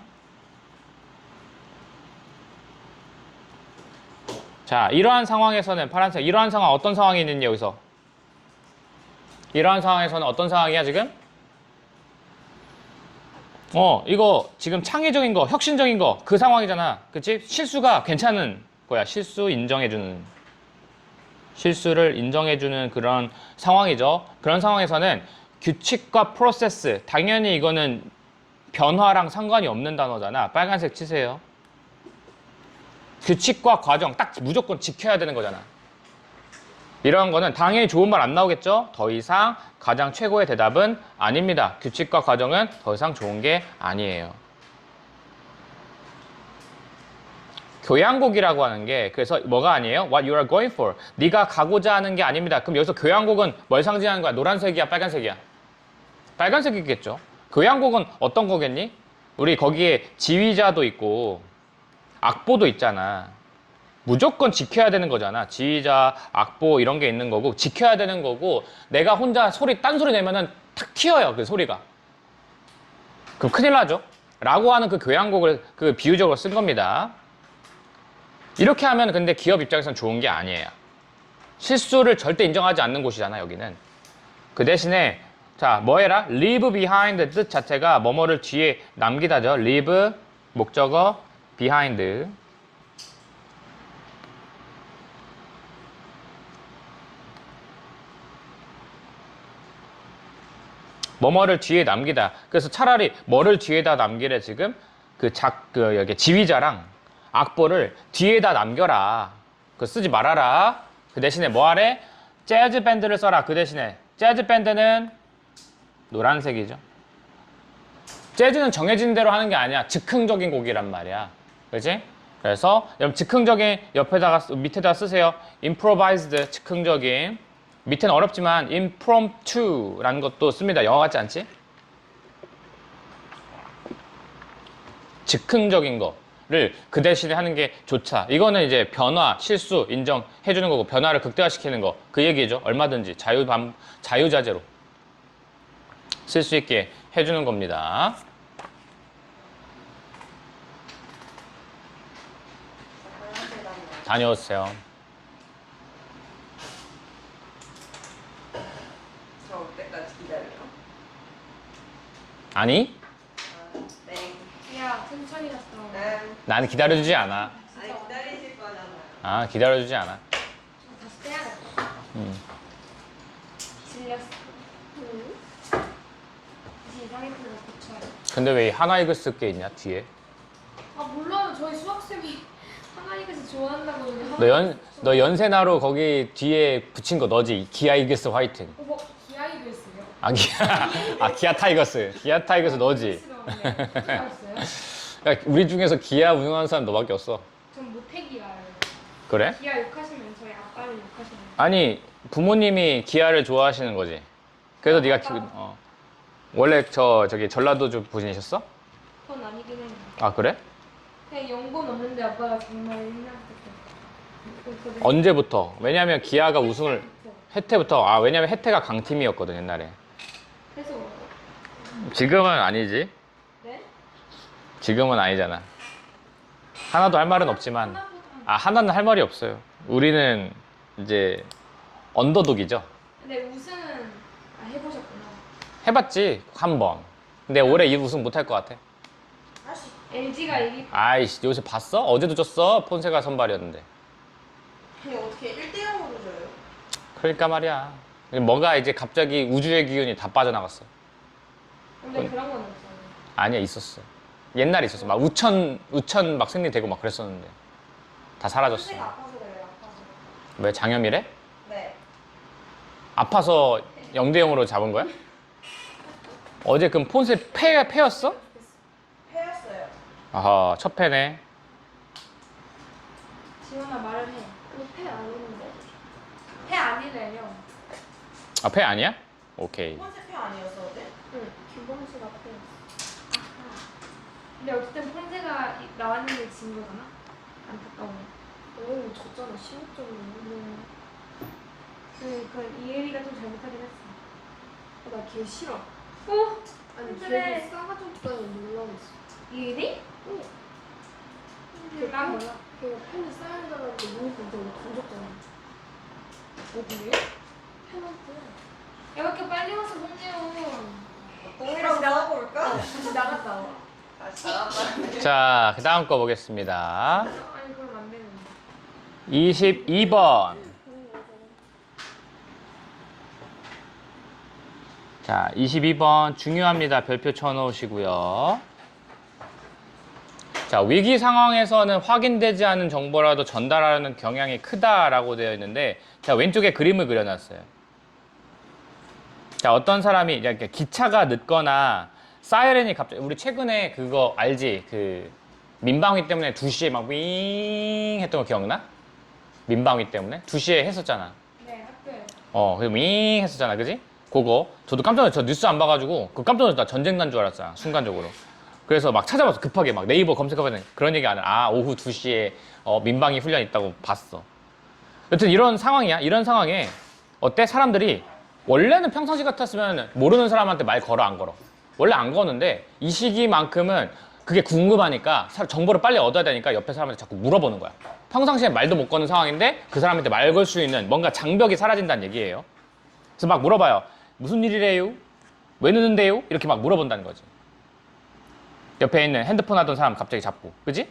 자, 이러한 상황에서는 파란색. 이러한 상황 어떤 상황이 있는지 여기서. 이러한 상황에서는 어떤 상황이야 지금? 이거 지금 창의적인 거, 혁신적인 거 그 상황이잖아. 그치? 실수가 괜찮은 거야. 실수 인정해주는. 실수를 인정해주는 그런 상황이죠. 그런 상황에서는 규칙과 프로세스. 당연히 이거는 변화랑 상관이 없는 단어잖아. 빨간색 치세요. 규칙과 과정 딱 무조건 지켜야 되는 거잖아. 이런 거는 당연히 좋은 말 안 나오겠죠? 더 이상 가장 최고의 대답은 아닙니다. 규칙과 과정은 더 이상 좋은 게 아니에요. 교양곡이라고 하는 게 그래서 뭐가 아니에요? What you are going for. 네가 가고자 하는 게 아닙니다. 그럼 여기서 교양곡은 뭘 상징하는 거야? 노란색이야? 빨간색이야? 빨간색이겠죠. 교양곡은 어떤 거겠니? 우리 거기에 지휘자도 있고 악보도 있잖아. 무조건 지켜야 되는 거잖아. 지휘자, 악보 이런 게 있는 거고 지켜야 되는 거고 내가 혼자 딴소리 내면은 탁 튀어요. 그 소리가. 그럼 큰일 나죠. 라고 하는 그 교양곡을 그 비유적으로 쓴 겁니다. 이렇게 하면 근데 기업 입장에서는 좋은 게 아니에요. 실수를 절대 인정하지 않는 곳이잖아, 여기는. 그 대신에 자, 뭐 해라? leave behind 뜻 자체가 뭐뭐를 뒤에 남기다죠. leave 목적어 behind. 뭐뭐를 뒤에 남기다. 그래서 차라리 뭐를 뒤에다 남기래 지금 여기 지휘자랑 악보를 뒤에다 남겨라. 그거 쓰지 말아라. 그 대신에 뭐 하래? 재즈 밴드를 써라. 그 대신에 재즈 밴드는 노란색이죠. 재즈는 정해진 대로 하는 게 아니야. 즉흥적인 곡이란 말이야. 그렇지? 그래서 여러분 즉흥적인 밑에다가 쓰세요. improvised 즉흥적인. 밑에는 어렵지만 impromptu라는 것도 씁니다. 영어 같지 않지? 즉흥적인 거를 그 대신에 하는 게 좋다. 이거는 이제 변화, 실수 인정해 주는 거고 변화를 극대화시키는 거. 그 얘기죠. 얼마든지 자유자재로 쓸 수 있게 해주는 겁니다. 다녀오세요. 저 올 때까지 기다려요. 아니, 네. 야, 천천히 갔다 와. 네. 나는 기다려주지 않아. 아니 기다리실 거잖아요. 아, 기다려주지 않아. 다시 빼야겠다. 질렸어. 다시 이상했으면 고쳐야 돼. 근데 왜 하나이글 쓸 게 있냐, 뒤에? 아, 몰라요. 저희 수학쌤이 하나이글스 좋아한다고 그냥 너 연세나로 거기 뒤에 붙인 거 너지? 기아 이글스 화이팅. 뭐, 기아이글스요? 기아 타이거스. 기아 타이거스 너지? 그러니까 우리 중에서 기아 운영하는 사람 너밖에 없어. 전 모태기아예요. 그래? 기아 욕하시면 저희 아빠를 욕하시는 아니, 부모님이 기아를 좋아하시는 거지. 그래서 네가 원래 저기 전라도 분이셨어? 그건 아니긴 해요. 아, 그래? 그냥 연고는 없는데 아빠가 정말 옛날부터 언제부터? 왜냐면 기아가 우승을 혜태부터. 아, 왜냐면 혜태가 강팀이었거든, 옛날에. 그래서 지금은 아니지. 네? 지금은 아니잖아. 하나도 할 말은 없지만. 하나는 할 말이 없어요. 우리는 이제 언더독이죠. 근데 우승은 해보셨구나. 해봤지, 한 번. 근데 올해 이 우승 못할 것 같아. LG가 이기. 아이씨, 요새 봤어? 어제도 졌어. 폰세가 선발이었는데. 근데 어떻게 1대0으로 져요? 그러니까 말이야. 뭔가 이제 갑자기 우주의 기운이 다 빠져나갔어. 근데 그런 건 없잖아. 아니야, 있었어. 옛날에 있었어. 막 우천 막 승리되고 막 그랬었는데. 다 사라졌어. 선생가 아파서 그래요. 아파서. 왜 장염이래? 네. 아파서 0대0으로 잡은 거야? 어제 그럼 폰세 패였어? 패였어요. 아하, 첫 패네. 지원아 말을 해. 그패 아니는데. 패 아니래요. 아, 패 아니야? 오케이. 첫 번째 패 아니었어 어제? 응. 김범수가 패. 근데 어쨌든 폰세가 나왔는데 진 거잖아. 안타까워. 오 졌잖아. 16점이네. 그 이혜리가 좀 잘못하긴 했어. 나 걔 싫어. 어? 아니 그래. 걔 싸가지고 놀라웠어. 이혜리? 응. 걔가 뭐야? 걔가 펜을 쌓아야 되는데 너무 던졌잖아. 어 그래? 펜한테. 야, 왜 이렇게 빨리 왔어, 홍지훈? 똥이랑 싸워볼까? 다시 나갔다 와. 다시 나왔다. 자, 그 다음 거 보겠습니다. 아니, 그럼 안 되는데. 22번. 자, 22번 중요합니다. 별표 쳐놓으시고요. 자, 위기 상황에서는 확인되지 않은 정보라도 전달하는 경향이 크다라고 되어 있는데, 자, 왼쪽에 그림을 그려놨어요. 자, 어떤 사람이 이렇게 기차가 늦거나 사이렌이 갑자기, 우리 최근에 그거 알지? 그 민방위 때문에 2시에 막 윙 했던 거 기억나? 민방위 때문에 2시에 했었잖아. 네, 학교에. 그래서 윙 했었잖아, 그지? 그거 저도 깜짝 놀랐어. 저 뉴스 안 봐가지고 그 깜짝 놀랐어. 나 전쟁 난 줄 알았어, 순간적으로. 그래서 막 찾아봤어. 급하게 막 네이버 검색해봤더니 그런 얘기 안 해. 아, 오후 2시에 민방위 훈련 있다고 봤어. 여튼 이런 상황이야. 이런 상황에 어때? 사람들이 원래는 평상시 같았으면 모르는 사람한테 말 걸어 안 걸어? 원래 안 거는데 이 시기만큼은 그게 궁금하니까 정보를 빨리 얻어야 되니까 옆에 사람한테 자꾸 물어보는 거야. 평상시에 말도 못 거는 상황인데 그 사람한테 말 걸 수 있는 뭔가 장벽이 사라진다는 얘기예요. 그래서 막 물어봐요. 무슨 일이래요? 왜 늦는데요? 이렇게 막 물어본다는 거지. 옆에 있는 핸드폰 하던 사람 갑자기 잡고, 그지?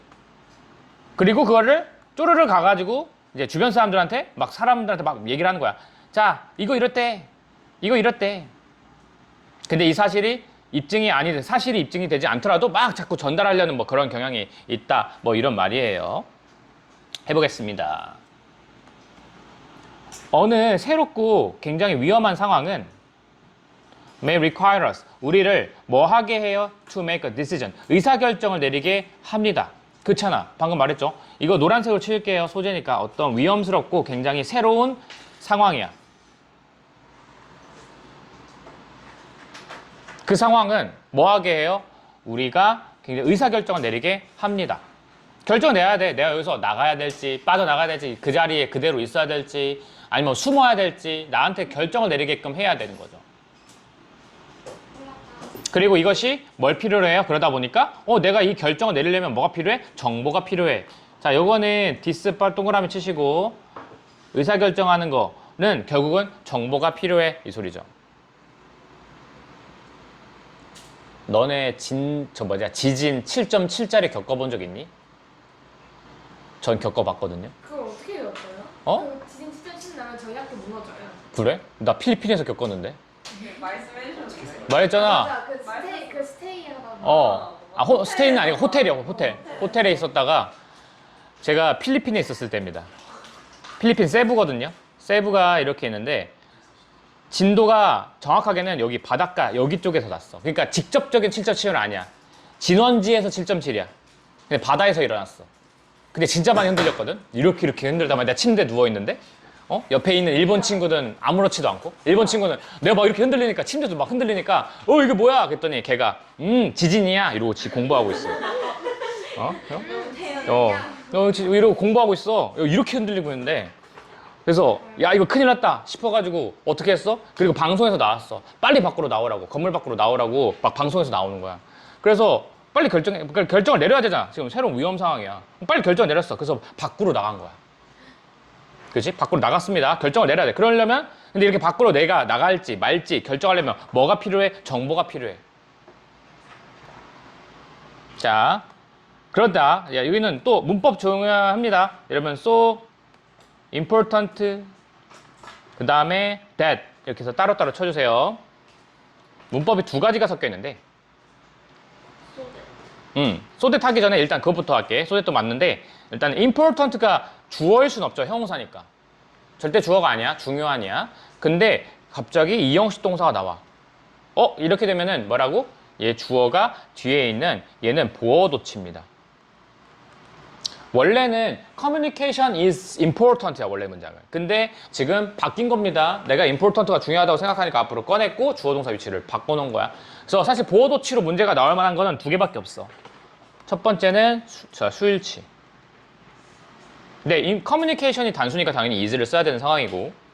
그리고 그거를 쪼르르 가가지고 이제 주변 사람들한테 막 사람들한테 막 얘기를 하는 거야. 자, 이거 이렇대. 이거 이렇대. 근데 이 사실이 사실이 입증이 되지 않더라도 막 자꾸 전달하려는 뭐 그런 경향이 있다. 뭐 이런 말이에요. 해보겠습니다. 어느 새롭고 굉장히 위험한 상황은 may require us. 우리를 뭐 하게 해요? to make a decision. 의사결정을 내리게 합니다. 그렇잖아. 방금 말했죠. 이거 노란색으로 칠게요. 소재니까 어떤 위험스럽고 굉장히 새로운 상황이야. 그 상황은 뭐 하게 해요? 우리가 굉장히 의사결정을 내리게 합니다. 결정 내야 돼. 내가 여기서 나가야 될지, 빠져나가야 될지, 그 자리에 그대로 있어야 될지, 아니면 숨어야 될지, 나한테 결정을 내리게끔 해야 되는 거죠. 그리고 이것이 뭘 필요로 해요? 그러다 보니까, 내가 이 결정을 내리려면 뭐가 필요해? 정보가 필요해. 자, 요거는 디스빨 동그라미 치시고, 의사결정하는 거는 결국은 정보가 필요해. 이 소리죠. 너네 지진 7.7짜리 겪어본 적 있니? 전 겪어봤거든요. 그걸 어떻게 외웠어요? 그 지진 7.7 나면 저희 학교 무너져요. 그래? 나 필리핀에서 겪었는데. 말씀해주셨어요. 말했잖아. 맞아, 그 스테이 하다가. 스테이는 아니고 호텔이요, 호텔. 호텔에 있었다가 제가 필리핀에 있었을 때입니다. 필리핀 세부거든요. 세부가 이렇게 있는데 진도가 정확하게는 여기 바닷가 여기 쪽에서 났어. 그러니까 직접적인 7.7은 아니야. 진원지에서 7.7이야. 근데 바다에서 일어났어. 근데 진짜 많이 흔들렸거든. 이렇게 흔들다가 내가 침대에 누워 있는데 옆에 있는 일본 친구들은 아무렇지도 않고 일본 친구는 내가 막 이렇게 흔들리니까 침대도 막 흔들리니까 이게 뭐야? 그랬더니 걔가 지진이야 이러고 지 공부하고 있어. 이러고 공부하고 있어. 이렇게 흔들리고 있는데 그래서 야 이거 큰일 났다 싶어가지고 어떻게 했어? 그리고 방송에서 나왔어. 빨리 밖으로 나오라고, 건물 밖으로 나오라고 막 방송에서 나오는 거야. 그래서 빨리 결정을 내려야 되잖아. 지금 새로운 위험 상황이야. 빨리 결정을 내렸어. 그래서 밖으로 나간 거야. 그치? 밖으로 나갔습니다. 결정을 내려야 돼. 그러려면 근데 이렇게 밖으로 내가 나갈지 말지 결정하려면 뭐가 필요해? 정보가 필요해. 자, 그러다 야, 여기는 또 문법 중요합니다. 여러분 so important 그 다음에 that 이렇게 해서 따로따로 쳐주세요. 문법이 두 가지가 섞여 있는데 so that 하기 전에 일단 그것부터 할게. so that도 맞는데 일단 important가 주어일 순 없죠. 형용사니까. 절대 주어가 아니야. 중요한이야. 근데 갑자기 이형식 동사가 나와. 이렇게 되면은 뭐라고? 얘 주어가 뒤에 있는 얘는 보어도치입니다. 원래는 communication is important야 원래 문장은. 근데 지금 바뀐 겁니다. 내가 important가 중요하다고 생각하니까 앞으로 꺼냈고 주어 동사 위치를 바꿔놓은 거야. 그래서 사실 보어도치로 문제가 나올 만한 거는 두 개밖에 없어. 첫 번째는 수일치. 근데 communication이 단수니까 당연히 is를 써야 되는 상황이고,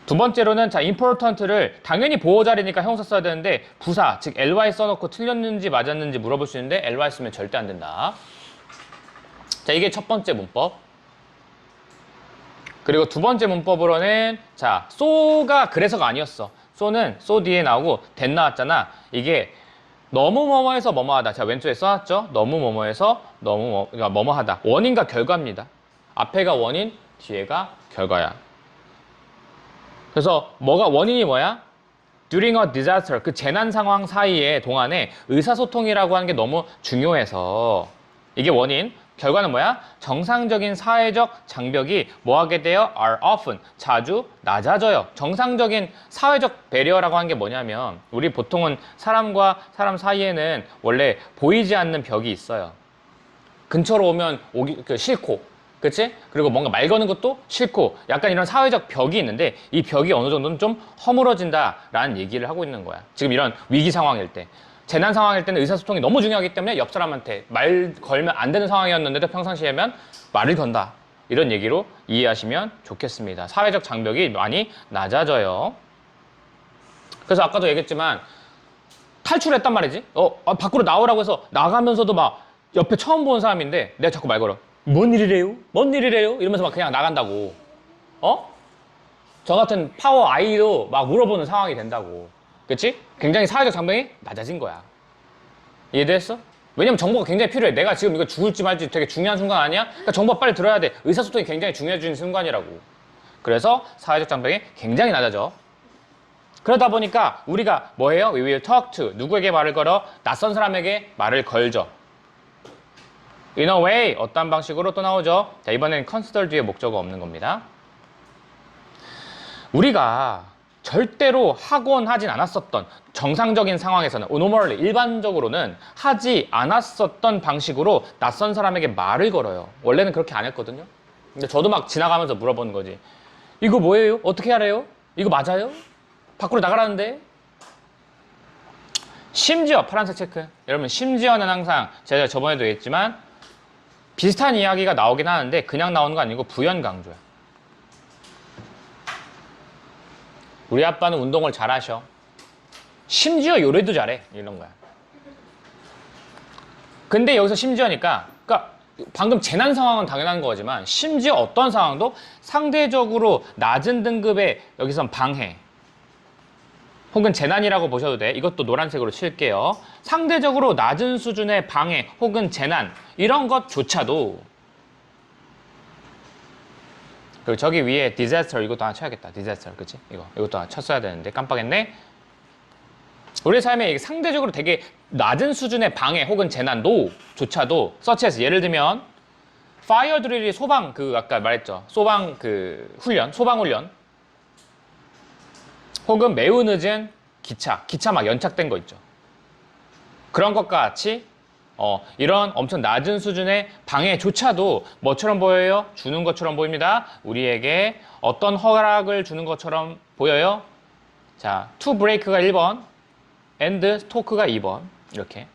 두 번째로는 자 important를 당연히 보호 자리니까 형용사 써야 되는데 부사 즉 ly 써놓고 틀렸는지 맞았는지 물어볼 수 있는데 ly 쓰면 절대 안 된다. 자 이게 첫 번째 문법. 그리고 두 번째 문법으로는 자 so가 그래서가 아니었어. so는 so 뒤에 나오고 that 나왔잖아. 이게 너무 뭐뭐해서 뭐뭐하다. 제가 왼쪽에 써놨죠. 너무 뭐뭐해서 그러니까 뭐뭐하다. 원인과 결과입니다. 앞에가 원인, 뒤에가 결과야. 그래서 원인이 뭐야? During a disaster, 그 재난 상황 사이에 동안에 의사소통이라고 하는 게 너무 중요해서 이게 원인. 결과는 뭐야? 정상적인 사회적 장벽이 뭐하게 돼요? are often, 자주 낮아져요. 정상적인 사회적 배리어라고 하는 게 뭐냐면 우리 보통은 사람과 사람 사이에는 원래 보이지 않는 벽이 있어요. 근처로 오면 싫고, 그치? 그리고 뭔가 말 거는 것도 싫고 약간 이런 사회적 벽이 있는데 이 벽이 어느 정도는 좀 허물어진다라는 얘기를 하고 있는 거야. 지금 이런 위기 상황일 때. 재난 상황일 때는 의사소통이 너무 중요하기 때문에 옆 사람한테 말 걸면 안 되는 상황이었는데도 평상시에면 말을 건다. 이런 얘기로 이해하시면 좋겠습니다. 사회적 장벽이 많이 낮아져요. 그래서 아까도 얘기했지만 탈출했단 말이지. 밖으로 나오라고 해서 나가면서도 막 옆에 처음 본 사람인데 내가 자꾸 말 걸어. 뭔 일이래요? 뭔 일이래요? 이러면서 막 그냥 나간다고. 저 같은 파워 아이도 막 물어보는 상황이 된다고. 그치? 굉장히 사회적 장벽이 낮아진 거야. 이해됐어? 왜냐면 정보가 굉장히 필요해. 내가 지금 이거 죽을지 말지 되게 중요한 순간 아니야? 그러니까 정보가 빨리 들어야 돼. 의사소통이 굉장히 중요해지는 순간이라고. 그래서 사회적 장벽이 굉장히 낮아져. 그러다 보니까 우리가 뭐 해요? We will talk to. 누구에게 말을 걸어? 낯선 사람에게 말을 걸죠. In a way. 어떤 방식으로 또 나오죠? 자, 이번에는 consider 뒤에 목적어 없는 겁니다. 우리가 절대로 하곤 하진 않았었던 정상적인 상황에서는 normally 일반적으로는 하지 않았었던 방식으로 낯선 사람에게 말을 걸어요. 원래는 그렇게 안 했거든요. 근데 저도 막 지나가면서 물어보는 거지. 이거 뭐예요? 어떻게 하래요? 이거 맞아요? 밖으로 나가라는데? 심지어 파란색 체크. 여러분 심지어는 항상 제가 저번에도 얘기했지만 비슷한 이야기가 나오긴 하는데 그냥 나오는 거 아니고 부연 강조야. 우리 아빠는 운동을 잘하셔. 심지어 요리도 잘해. 이런 거야. 근데 여기서 심지어니까 그러니까 방금 재난 상황은 당연한 거지만 심지어 어떤 상황도 상대적으로 낮은 등급의 여기선 방해 혹은 재난이라고 보셔도 돼. 이것도 노란색으로 칠게요. 상대적으로 낮은 수준의 방해 혹은 재난 이런 것조차도 그리고 저기 위에 disaster 이것도 하나 쳐야겠다. disaster 그치? 이것도 하나 쳤어야 되는데 깜빡했네. 우리 삶에 이게 상대적으로 되게 낮은 수준의 방해 혹은 재난도 조차도 such as 예를 들면 fire drill이 소방 아까 말했죠. 소방 소방 훈련 혹은 매우 늦은 기차 막 연착된 거 있죠. 그런 것과 같이 이런 엄청 낮은 수준의 방해조차도 뭐처럼 보여요? 주는 것처럼 보입니다. 우리에게 어떤 허락을 주는 것처럼 보여요? 자, to break가 1번, and talk가 2번 이렇게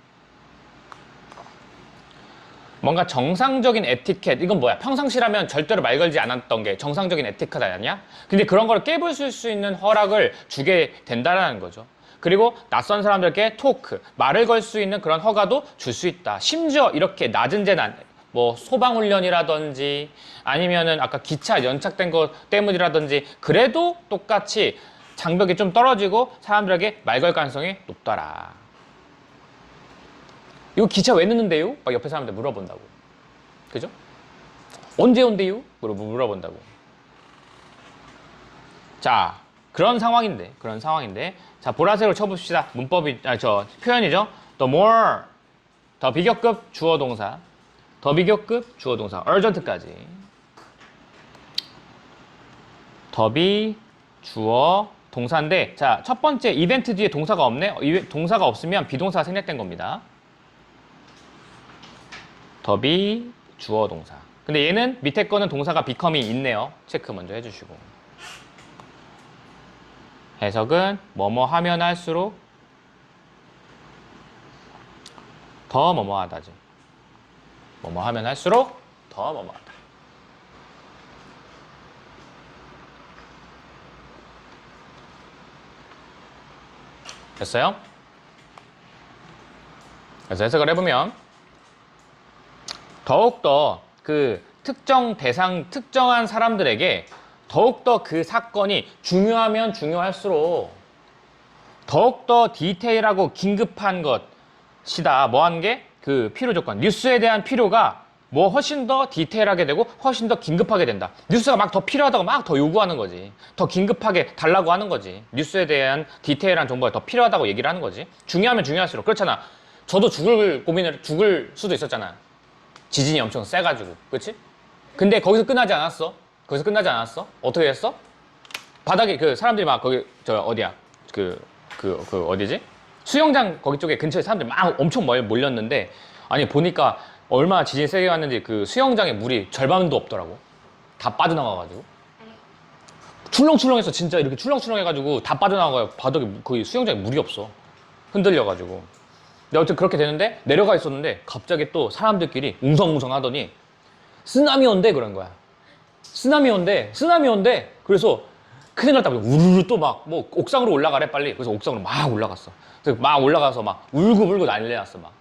뭔가 정상적인 에티켓 이건 뭐야? 평상시라면 절대로 말 걸지 않았던 게 정상적인 에티켓 아니야? 근데 그런 걸 깨부술 수 있는 허락을 주게 된다는 거죠. 그리고 낯선 사람들께 토크, 말을 걸 수 있는 그런 허가도 줄 수 있다. 심지어 이렇게 낮은 재난, 뭐 소방훈련이라든지 아니면은 아까 기차 연착된 것 때문이라든지 그래도 똑같이 장벽이 좀 떨어지고 사람들에게 말 걸 가능성이 높더라. 이거 기차 왜 늦는데요? 막 옆에 사람들 물어본다고. 그죠? 언제 온대요? 물어본다고. 자, 그런 상황인데. 자, 보라색으로 쳐봅시다. 문법이, 표현이죠. The more, 더 비교급 주어 동사. 더 비교급 주어 동사. urgent까지. 더비 주어 동사인데, 자, 첫 번째 이벤트 뒤에 동사가 없네? 동사가 없으면 비동사가 생략된 겁니다. 더비 주어 동사. 근데 얘는 밑에 거는 동사가 become이 있네요. 체크 먼저 해주시고. 해석은 뭐뭐 하면 할수록 더 뭐뭐 하다지. 뭐뭐 하면 할수록 더 뭐뭐 하다. 됐어요? 그래서 해석을 해보면 더욱더 그 특정한 사람들에게 더욱더 그 사건이 중요하면 중요할수록 더욱더 디테일하고 긴급한 것이다. 뭐 하는 게? 그 필요 조건. 뉴스에 대한 필요가 뭐 훨씬 더 디테일하게 되고 훨씬 더 긴급하게 된다. 뉴스가 막 더 필요하다고 막 더 요구하는 거지. 더 긴급하게 달라고 하는 거지. 뉴스에 대한 디테일한 정보가 더 필요하다고 얘기를 하는 거지. 중요하면 중요할수록. 그렇잖아. 저도 죽을 수도 있었잖아. 지진이 엄청 세가지고. 그치? 근데 거기서 끝나지 않았어. 어떻게 했어? 바닥에 그 사람들이 막 거기 어디지? 수영장 거기 쪽에 근처에 사람들이 막 엄청 몰렸는데 아니 보니까 얼마나 지진이 세게 왔는지 그 수영장에 물이 절반도 없더라고. 다 빠져나가가지고. 출렁출렁해서 진짜 이렇게 출렁출렁해가지고 다 빠져나가요. 바닥에 거의 수영장에 물이 없어. 흔들려가지고. 근데 어쨌든 그렇게 되는데 내려가 있었는데 갑자기 또 사람들끼리 웅성웅성 하더니 쓰나미 온대 그런 거야. 쓰나미 온대. 그래서 큰일 났다고 우르르 또 막 뭐 옥상으로 올라가래 빨리. 그래서 옥상으로 막 올라갔어. 그래서 막 올라가서 막 울고불고 난리 났어 막.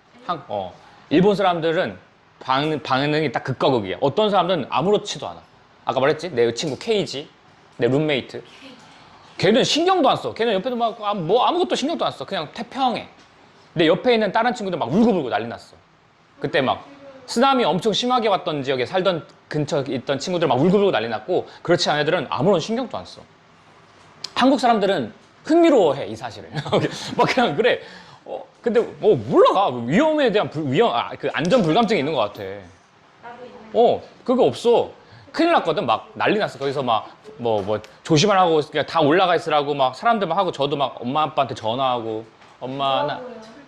일본 사람들은 반응이 딱 극과 극이야. 어떤 사람들은 아무렇지도 않아. 아까 말했지? 내 친구 케이지, 내 룸메이트. 걔는 신경도 안 써. 걔는 옆에도 막 뭐 아무것도 신경도 안 써. 그냥 태평해. 근데 옆에 있는 다른 친구들 막 울고불고 난리 났어. 그때 막 쓰나미 엄청 심하게 왔던 지역에 살던 근처에 있던 친구들 막 울고불고 난리 났고 그렇지 않은 애들은 아무런 신경도 안 써. 한국 사람들은 흥미로워해 이 사실을. 막 그냥 그래. 근데 몰라. 위험에 대한 그 안전 불감증이 있는 것 같아. 나도 있는. 그거 없어. 큰일 났거든. 막 난리 났어. 거기서 막 뭐 조심하라고 그냥 다 올라가 있으라고 막 사람들 막 하고 저도 막 엄마 아빠한테 전화하고 엄마 나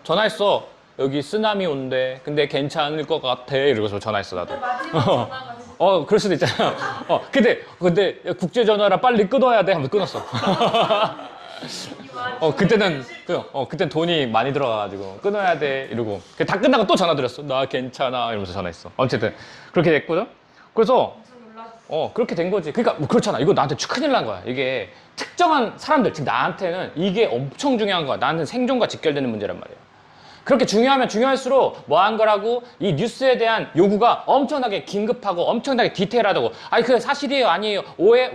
전화했어. 여기 쓰나미 온대. 근데 괜찮을 것 같아. 이러고서 전화했어 나도. 마지막 전화가 그럴 수도 있잖아. 근데 국제 전화라 빨리 끊어야 돼 하면서 끊었어. 그때는 돈이 많이 들어가가지고 끊어야 돼 이러고 다 끝나고 또 전화 드렸어. 나 괜찮아 이러면서 전화했어. 어쨌든 그렇게 됐거든. 그래서 그렇게 된 거지. 그러니까 뭐 그렇잖아. 이거 나한테 큰일 난 거야. 이게 특정한 사람들, 즉 나한테는 이게 엄청 중요한 거야. 나한테는 생존과 직결되는 문제란 말이야. 그렇게 중요하면 중요할수록 뭐 한 거라고? 이 뉴스에 대한 요구가 엄청나게 긴급하고 엄청나게 디테일하다고. 아니 그게 사실이에요 아니에요?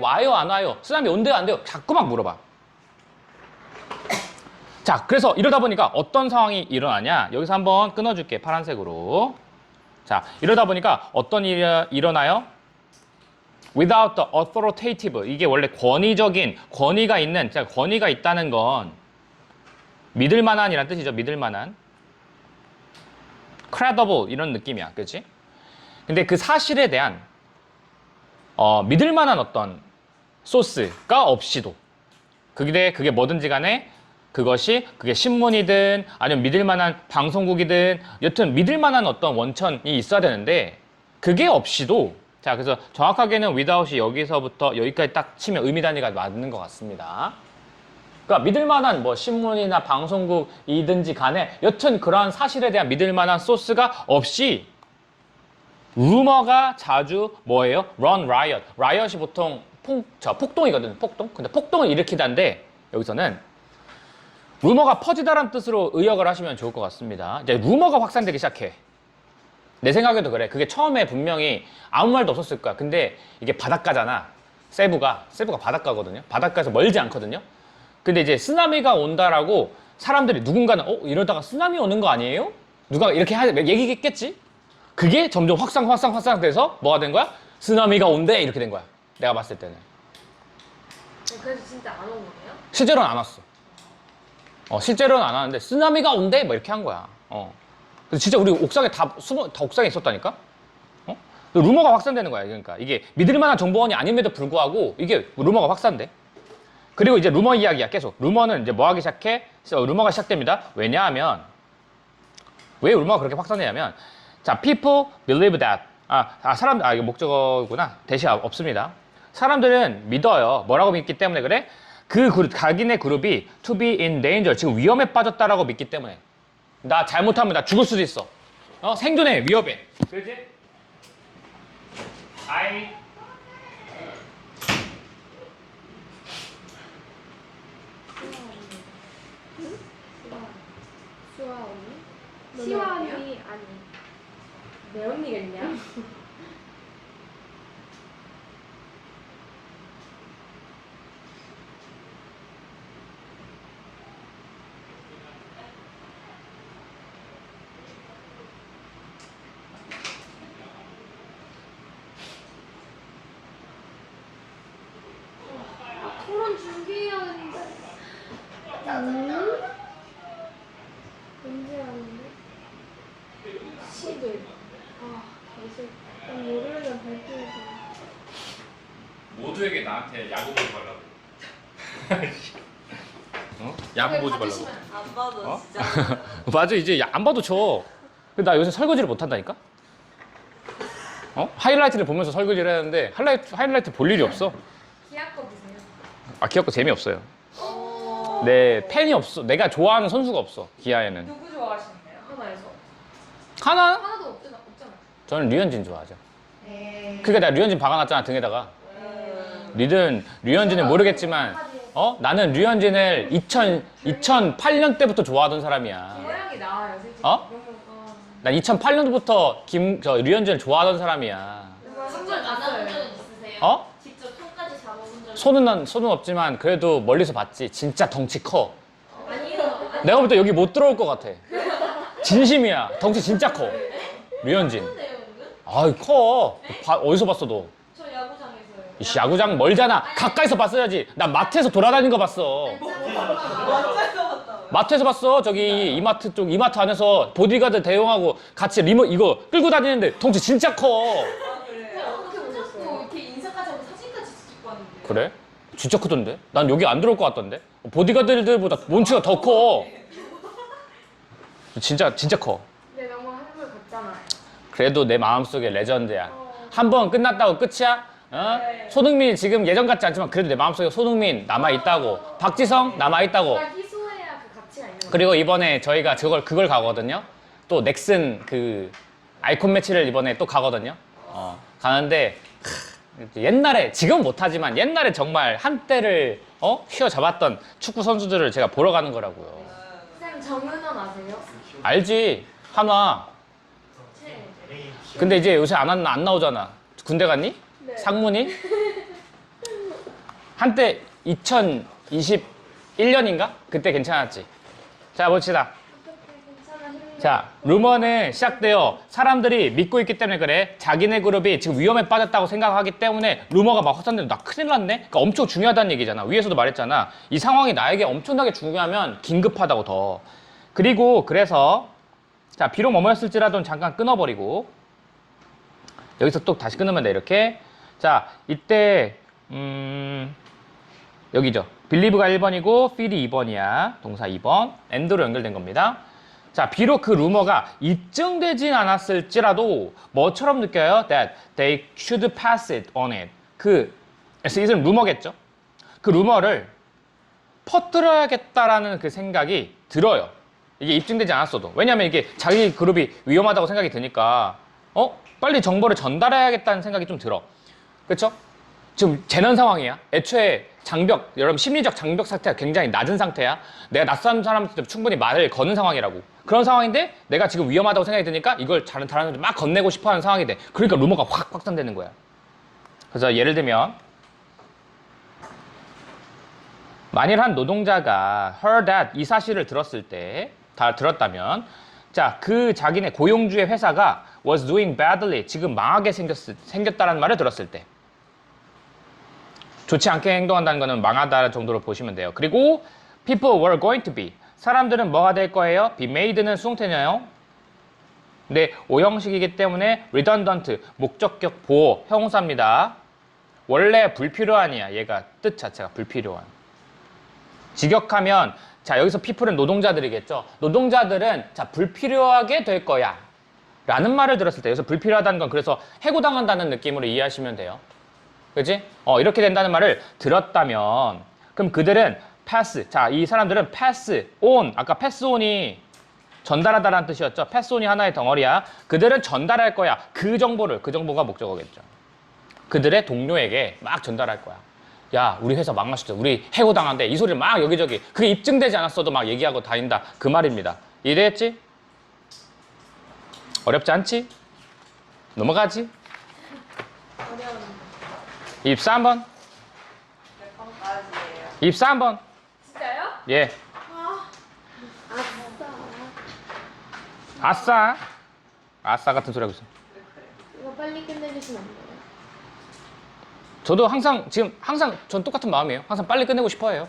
와요 안 와요? 쓰나미 온대요 안 돼요? 자꾸 막 물어봐. 자, 그래서 이러다 보니까 어떤 상황이 일어나냐? 여기서 한번 끊어줄게, 파란색으로. 자, 이러다 보니까 어떤 일이 일어나요? Without the authoritative. 이게 원래 권위가 있다는 건 믿을 만한이란 뜻이죠. 믿을 만한. credible 이런 느낌이야. 그렇지? 근데 그 사실에 대한 믿을 만한 어떤 소스가 없이도 그게 뭐든지 간에 그게 신문이든 아니면 믿을 만한 방송국이든 여튼 믿을 만한 어떤 원천이 있어야 되는데 그게 없이도 자 그래서 정확하게는 without이 여기서부터 여기까지 딱 치면 의미 단위가 맞는 것 같습니다. 그러니까 믿을 만한 뭐 신문이나 방송국이든지 간에 여튼 그러한 사실에 대한 믿을 만한 소스가 없이 루머가 자주 뭐예요? run riot. riot이 보통 폭동이거든. 폭동. 근데 폭동을 일으키다인데 여기서는 루머가 퍼지다라는 뜻으로 의역을 하시면 좋을 것 같습니다. 이제 루머가 확산되기 시작해. 내 생각에도 그래. 그게 처음에 분명히 아무 말도 없었을 거야. 근데 이게 바닷가잖아. 세부가 바닷가거든요. 바닷가에서 멀지 않거든요. 근데 이제 쓰나미가 온다라고 사람들이 누군가는 이러다가 쓰나미 오는 거 아니에요? 누가 이렇게 얘기했겠지? 그게 점점 확산 돼서 뭐가 된 거야? 쓰나미가 온대 이렇게 된 거야. 내가 봤을 때는. 네, 그래서 진짜 안 온 거예요? 실제로는 안 왔어. 실제로는 안 왔는데 쓰나미가 온대 뭐 이렇게 한 거야. 그래서 진짜 우리 옥상에 다 옥상에 있었다니까. 루머가 확산되는 거야. 그러니까 이게 믿을 만한 정보원이 아님에도 불구하고 이게 루머가 확산돼. 그리고 이제 루머 이야기야 계속. 루머는 이제 뭐 하기 시작해? 루머가 시작됩니다. 왜냐하면 왜 루머가 그렇게 확산되냐면 자, people believe that 이거 목적어구나. 대시 없습니다. 사람들은 믿어요. 뭐라고 믿기 때문에 그래? 그 그룹, 자기네 그룹이 to be in danger, 지금 위험에 빠졌다라고 믿기 때문에. 나 잘못하면 나 죽을 수도 있어. 생존에 위협해. 그렇지? 수아 언니? 시와 언니 아니. 내 언니겠냐? 토론 준비해야 되는데. 언제 하는데? 10일. 계속. 그럼 월요일에 발표해서. 모두에게 나한테 야구 보지 말라고. 야구 보지 말라고. 안 봐도 진짜. 맞아, 이제 안 봐도 쳐. 근데 나 요새 설거지를 못 한다니까? 하이라이트를 보면서 설거지를 하는데 하이라이트 볼 일이 없어. 기아 거 보세요. 기아 거 재미없어요. 내 팬이 없어. 내가 좋아하는 선수가 없어. 기아에는. 누구 좋아하시는데요? 하나에서. 하나? 하나도 없잖아. 저는 류현진 좋아하죠. 그러니까 내가 류현진 박아놨잖아, 등에다가. 니든 류현진을 모르겠지만 나는 류현진을 2008년 때부터 좋아하던 사람이야. 모양이 나와요, 솔직히. 난 2008년부터 류현진을 좋아하던 사람이야. 선물 안 갔어요. 해본 적은 있으세요? 직접 손까지 잡아본 적은 손은 없지만 그래도 멀리서 봤지. 진짜 덩치 커. 아니요. 내가 볼 때 여기 못 들어올 것 같아. 진심이야. 덩치 진짜 커. 류현진. 큰데요, 은근? 아이 커. 어디서 봤어 너? 저 야구장에서요. 이씨, 야구장 멀잖아. 가까이서 봤어야지. 난 마트에서 돌아다닌 거 봤어. 완전 봤다. 마트에서 봤어. 저기 이마트 안에서 보디가드 대용하고 같이 이거 끌고 다니는데 덩치 진짜 커. 어떻게 보셨어요? 이렇게 인사까지 하고 사진까지 찍고 왔는데. 그래? 진짜 크던데? 난 여기 안 들어올 것 같던데? 보디가드들보다 몸치가 더 커. 진짜 커. 근데 너무 한물 같잖아요. 그래도 내 마음속에 레전드야. 한 번 끝났다고 끝이야? 손흥민 지금 예전 같지 않지만 그래도 내 마음속에 손흥민 남아있다고. 박지성 남아있다고. 딱 희소해야 그 가치가 있는 거예요. 그리고 이번에 저희가 그걸 가거든요. 또 넥슨 그 아이콘 매치를 이번에 또 가거든요. 가는데 옛날에 지금 못하지만 옛날에 정말 한때를 휘어잡았던 축구 선수들을 제가 보러 가는 거라고요. 쌤 정은원 아세요? 알지? 한화. 근데 이제 요새 안 나오잖아. 군대 갔니? 네. 상문이? 한때 2021년인가? 그때 괜찮았지. 자, 봅시다. 괜찮아, 힘내. 자, 루머는 시작되어 사람들이 믿고 있기 때문에 그래. 자기네 그룹이 지금 위험에 빠졌다고 생각하기 때문에 루머가 막 확산되면 나 큰일 났네? 그러니까 엄청 중요하다는 얘기잖아. 위에서도 말했잖아. 이 상황이 나에게 엄청나게 중요하면 긴급하다고 더. 그리고 그래서 자, 비록 뭐뭐였을지라도 잠깐 끊어버리고 여기서 또 다시 끊으면 돼, 이렇게. 자, 이때 여기죠. believe가 1번이고 feel이 2번이야. 동사 2번. and로 연결된 겁니다. 자, 비록 그 루머가 입증되진 않았을지라도 뭐처럼 느껴요? That they should pass it on it. 그래서 이건 루머겠죠. 그 루머를 퍼뜨려야겠다라는 그 생각이 들어요. 이게 입증되지 않았어도. 왜냐면 이게 자기 그룹이 위험하다고 생각이 드니까 빨리 정보를 전달해야겠다는 생각이 좀 들어. 그렇죠? 지금 재난 상황이야. 애초에 여러분 심리적 장벽 상태가 굉장히 낮은 상태야. 내가 낯선 사람한테 충분히 말을 거는 상황이라고. 그런 상황인데 내가 지금 위험하다고 생각이 드니까 이걸 다른 사람한테 막 건네고 싶어하는 상황이 돼. 그러니까 루머가 확 확산되는 거야. 그래서 예를 들면 만일 한 노동자가 heard that 이 사실을 들었을 때 다 들었다면 자, 그 자기네 고용주의 회사가 was doing badly, 지금 망하게 생겼다라는 말을 들었을 때. 좋지 않게 행동한다는 거는 망하다 정도로 보시면 돼요. 그리고 people were going to be, 사람들은 뭐가 될 거예요? be made는 수동태네요. 근데 오형식이기 때문에 redundant, 목적격 보호, 형용사입니다. 원래 불필요한이야. 얘가 뜻 자체가 불필요한. 직역하면 자, 여기서 people은 노동자들이겠죠. 노동자들은 자, 불필요하게 될 거야 라는 말을 들었을 때, 여기서 불필요하다는 건 그래서 해고당한다는 느낌으로 이해하시면 돼요. 그치? 이렇게 된다는 말을 들었다면, 그럼 그들은 pass, 자, 이 사람들은 pass on, 아까 pass on이 전달하다라는 뜻이었죠. pass on이 하나의 덩어리야. 그들은 전달할 거야. 그 정보가 목적어겠죠. 그들의 동료에게 막 전달할 거야. 야, 우리 회사 망가졌어. 우리 해고당한대. 이 소리를 막 여기저기. 그게 입증되지 않았어도 막 얘기하고 다닌다. 그 말입니다. 이해했지? 어렵지 않지? 넘어가지? 어려운데. 23번. 몇 번까지예요? 23번. 진짜요? 예. 아싸. 아싸 같은 소리 하고 있어. 이거 빨리 끝내주시면 안 돼요? 저도 항상 전 똑같은 마음이에요. 항상 빨리 끝내고 싶어 해요.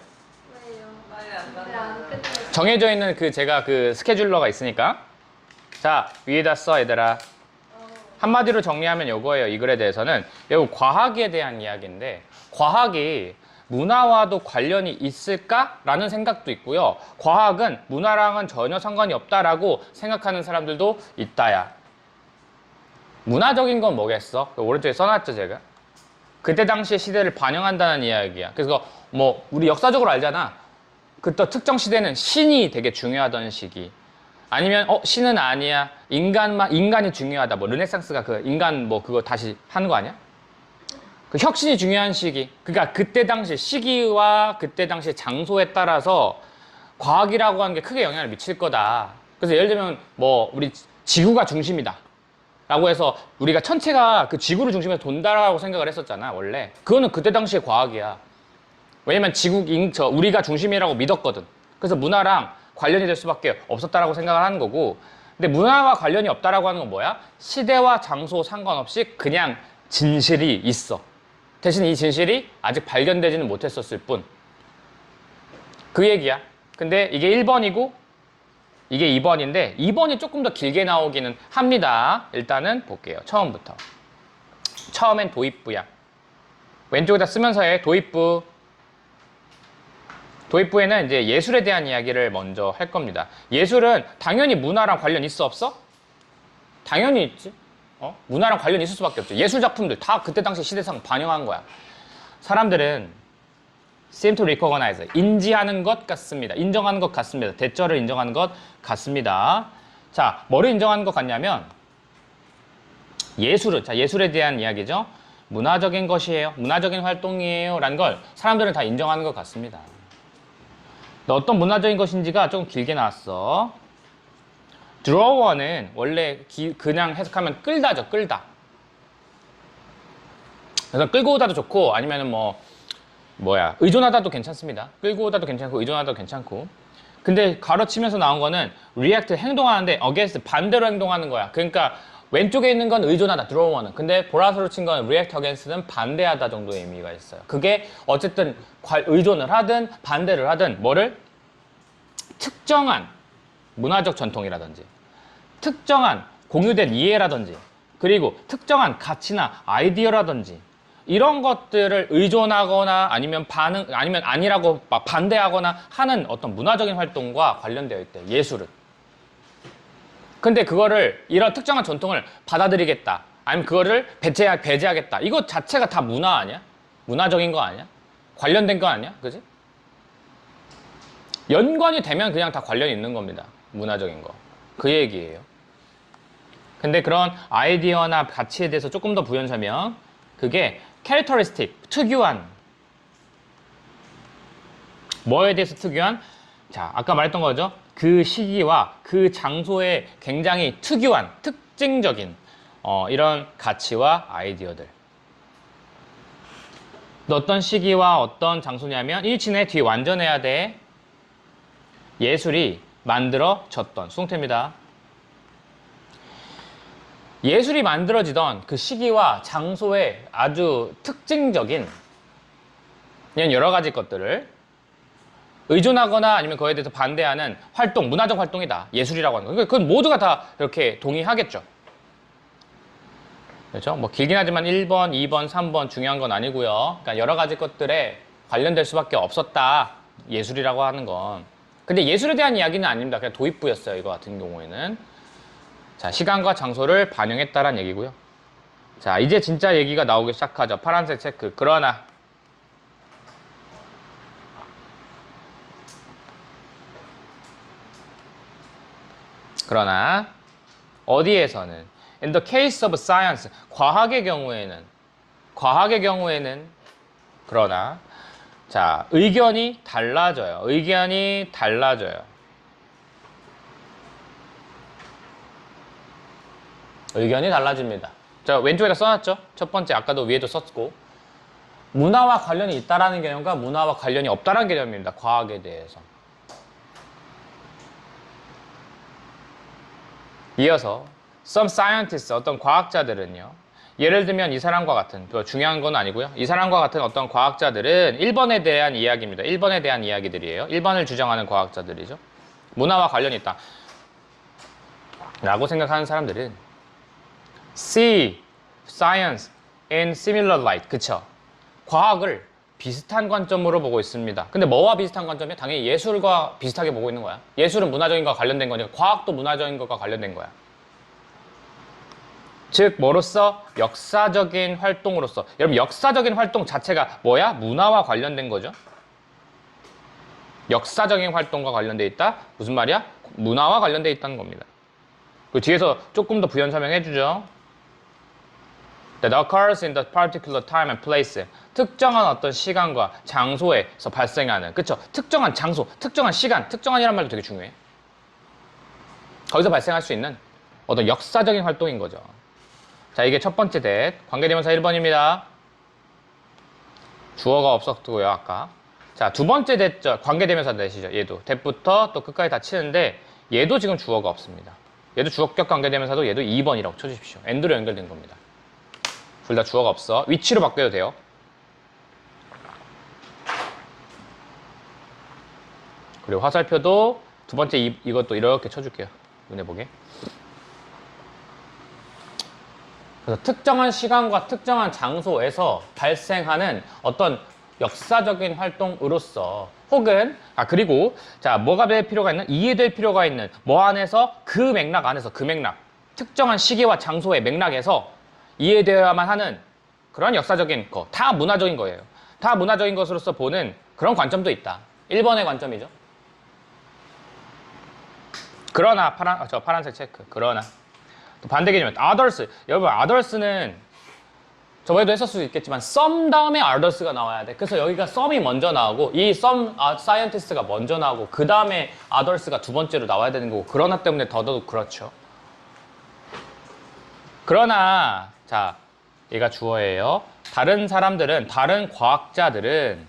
왜요? 빨리 안 안 간다. 끝내주세요. 정해져 있는 제가 스케줄러가 있으니까. 자, 위에다 써, 얘들아. 한마디로 정리하면 요거예요. 이 글에 대해서는. 요 과학에 대한 이야기인데, 과학이 문화와도 관련이 있을까라는 생각도 있고요. 과학은 문화랑은 전혀 상관이 없다라고 생각하는 사람들도 있다야. 문화적인 건 뭐겠어? 오른쪽에 써놨죠, 제가. 그때 당시의 시대를 반영한다는 이야기야. 그래서 뭐 우리 역사적으로 알잖아. 그때 특정 시대는 신이 되게 중요하던 시기. 아니면 신은 아니야. 인간이 중요하다. 뭐 르네상스가 그 인간 뭐 그거 다시 하는 거 아니야? 그 혁신이 중요한 시기. 그러니까 그때 당시 시기와 그때 당시 장소에 따라서 과학이라고 하는 게 크게 영향을 미칠 거다. 그래서 예를 들면 뭐 우리 지구가 중심이다 라고 해서 우리가 천체가 그 지구를 중심으로 돈다라고 생각을 했었잖아, 원래. 그거는 그때 당시의 과학이야. 왜냐면 우리가 중심이라고 믿었거든. 그래서 문화랑 관련이 될 수밖에 없었다라고 생각을 하는 거고. 근데 문화와 관련이 없다라고 하는 건 뭐야? 시대와 장소 상관없이 그냥 진실이 있어. 대신 이 진실이 아직 발견되지는 못했었을 뿐. 그 얘기야. 근데 이게 1번이고 이게 2번인데 2번이 조금 더 길게 나오기는 합니다. 일단은 볼게요. 처음부터. 처음엔 도입부야. 왼쪽에다 쓰면서 해. 도입부. 도입부에는 이제 예술에 대한 이야기를 먼저 할 겁니다. 예술은 당연히 문화랑 관련 있어 없어? 당연히 있지. 문화랑 관련이 있을 수밖에 없죠. 예술 작품들 다 그때 당시 시대상 반영한 거야. 사람들은 seem to recognize, 인지하는 것 같습니다. 인정하는 것 같습니다. 대절을 인정하는 것 같습니다. 자, 뭐를 인정하는 것 같냐면 예술은, 자, 예술에 대한 이야기죠. 문화적인 것이에요. 문화적인 활동이에요. 라는 걸 사람들은 다 인정하는 것 같습니다. 어떤 문화적인 것인지가 조금 길게 나왔어. drawer는 원래 그냥 해석하면 끌다죠. 끌다. 그래서 끌고 오다도 좋고 아니면은 의존하다도 괜찮습니다. 끌고 오다도 괜찮고 의존하다도 괜찮고. 근데 가로치면서 나온 거는 react, 행동하는데 against, 반대로 행동하는 거야. 그러니까 왼쪽에 있는 건 의존하다, drawer는. 근데 보라색으로 친 건 react against는 반대하다 정도의 의미가 있어요. 그게 어쨌든 의존을 하든 반대를 하든 뭐를? 특정한 문화적 전통이라든지 특정한 공유된 이해라든지 그리고 특정한 가치나 아이디어라든지 이런 것들을 의존하거나 아니면 아니라고 반대하거나 하는 어떤 문화적인 활동과 관련되어 있대, 예술은. 근데 그거를 이런 특정한 전통을 받아들이겠다 아니면 그거를 배제하겠다, 이거 자체가 다 문화 아니야? 문화적인 거 아니야? 관련된 거 아니야? 그지? 연관이 되면 그냥 다 관련이 있는 겁니다. 문화적인 거. 그 얘기예요. 근데 그런 아이디어나 가치에 대해서 조금 더 부연 설명. 그게 characteristic, 특유한. 뭐에 대해서 특유한? 자, 아까 말했던 거죠. 그 시기와 그 장소에 굉장히 특유한, 특징적인 이런 가치와 아이디어들. 어떤 시기와 어떤 장소냐면 일치네, 뒤에 완전해야 돼. 예술이 만들어졌던, 수동태입니다. 예술이 만들어지던 그 시기와 장소에 아주 특징적인 이런 여러 가지 것들을 의존하거나 아니면 그거에 대해서 반대하는 활동, 문화적 활동이다. 예술이라고 하는 거. 그건 모두가 다 이렇게 동의하겠죠. 그렇죠? 뭐 길긴 하지만 1번, 2번, 3번 중요한 건 아니고요. 그러니까 여러 가지 것들에 관련될 수밖에 없었다. 예술이라고 하는 건. 근데 예술에 대한 이야기는 아닙니다. 그냥 도입부였어요. 이거 같은 경우에는. 자, 시간과 장소를 반영했다라는 얘기고요. 자, 이제 진짜 얘기가 나오기 시작하죠. 파란색 체크. 그러나 어디에서는 in the case of science 과학의 경우에는 그러나 자, 의견이 달라져요. 의견이 달라집니다. 자, 왼쪽에다 써놨죠? 첫 번째 아까도 위에도 썼고 문화와 관련이 있다라는 개념과 문화와 관련이 없다라는 개념입니다. 과학에 대해서. 이어서 some scientists 어떤 과학자들은요. 예를 들면 이 사람과 같은 중요한 건 아니고요. 이 사람과 같은 어떤 과학자들은 1번에 대한 이야기입니다. 1번에 대한 이야기들이에요. 1번을 주장하는 과학자들이죠. 문화와 관련이 있다 라고 생각하는 사람들은 see science in similar light. 그쵸? 과학을 비슷한 관점으로 보고 있습니다. 근데 뭐와 비슷한 관점이야? 당연히 예술과 비슷하게 보고 있는 거야. 예술은 문화적인 것과 관련된 거니까 과학도 문화적인 것과 관련된 거야. 즉 뭐로서? 역사적인 활동으로서. 여러분 역사적인 활동 자체가 뭐야? 문화와 관련된 거죠. 역사적인 활동과 관련돼 있다? 무슨 말이야? 문화와 관련돼 있다는 겁니다. 그 뒤에서 조금 더 부연 설명해 주죠. That occurs in the particular time and place. 특정한 어떤 시간과 장소에서 발생하는, 그쵸? 특정한 장소, 특정한 시간, 특정한이란 말도 되게 중요해. 거기서 발생할 수 있는 어떤 역사적인 활동인 거죠. 자, 이게 첫 번째 that. 관계대명사 1번입니다. 주어가 없었고요, 아까. 자, 두 번째 that, 관계대명사 that이죠. 얘도. that부터 또 끝까지 다 치는데 얘도 지금 주어가 없습니다. 얘도 주어격 관계대명사도 얘도 2번이라고 쳐주십시오. and로 연결된 겁니다. 둘 다 주어가 없어. 위치로 바뀌어도 돼요. 그리고 화살표도 두 번째 이것도 이렇게 쳐줄게요. 눈에 보게. 그래서 특정한 시간과 특정한 장소에서 발생하는 어떤 역사적인 활동으로서 혹은 그리고 자 뭐가 될 필요가 있는? 이해될 필요가 있는 뭐 안에서? 그 맥락 안에서 그 맥락 특정한 시기와 장소의 맥락에서 이해되어야만 하는 그런 역사적인 거 다 문화적인 거예요. 다 문화적인 것으로서 보는 그런 관점도 있다. 1번의 관점이죠. 그러나 파란색 체크. 그러나 또 반대 개념은 others. 여러분 others는 저번에도 했을 수도 있겠지만 some 다음에 others가 나와야 돼. 그래서 여기가 some이 먼저 나오고 이 some scientists가 먼저 나오고 그 다음에 others가 두 번째로 나와야 되는 거고 그러나 때문에 더더욱 그렇죠. 그러나 자 얘가 주어예요. 다른 사람들은 다른 과학자들은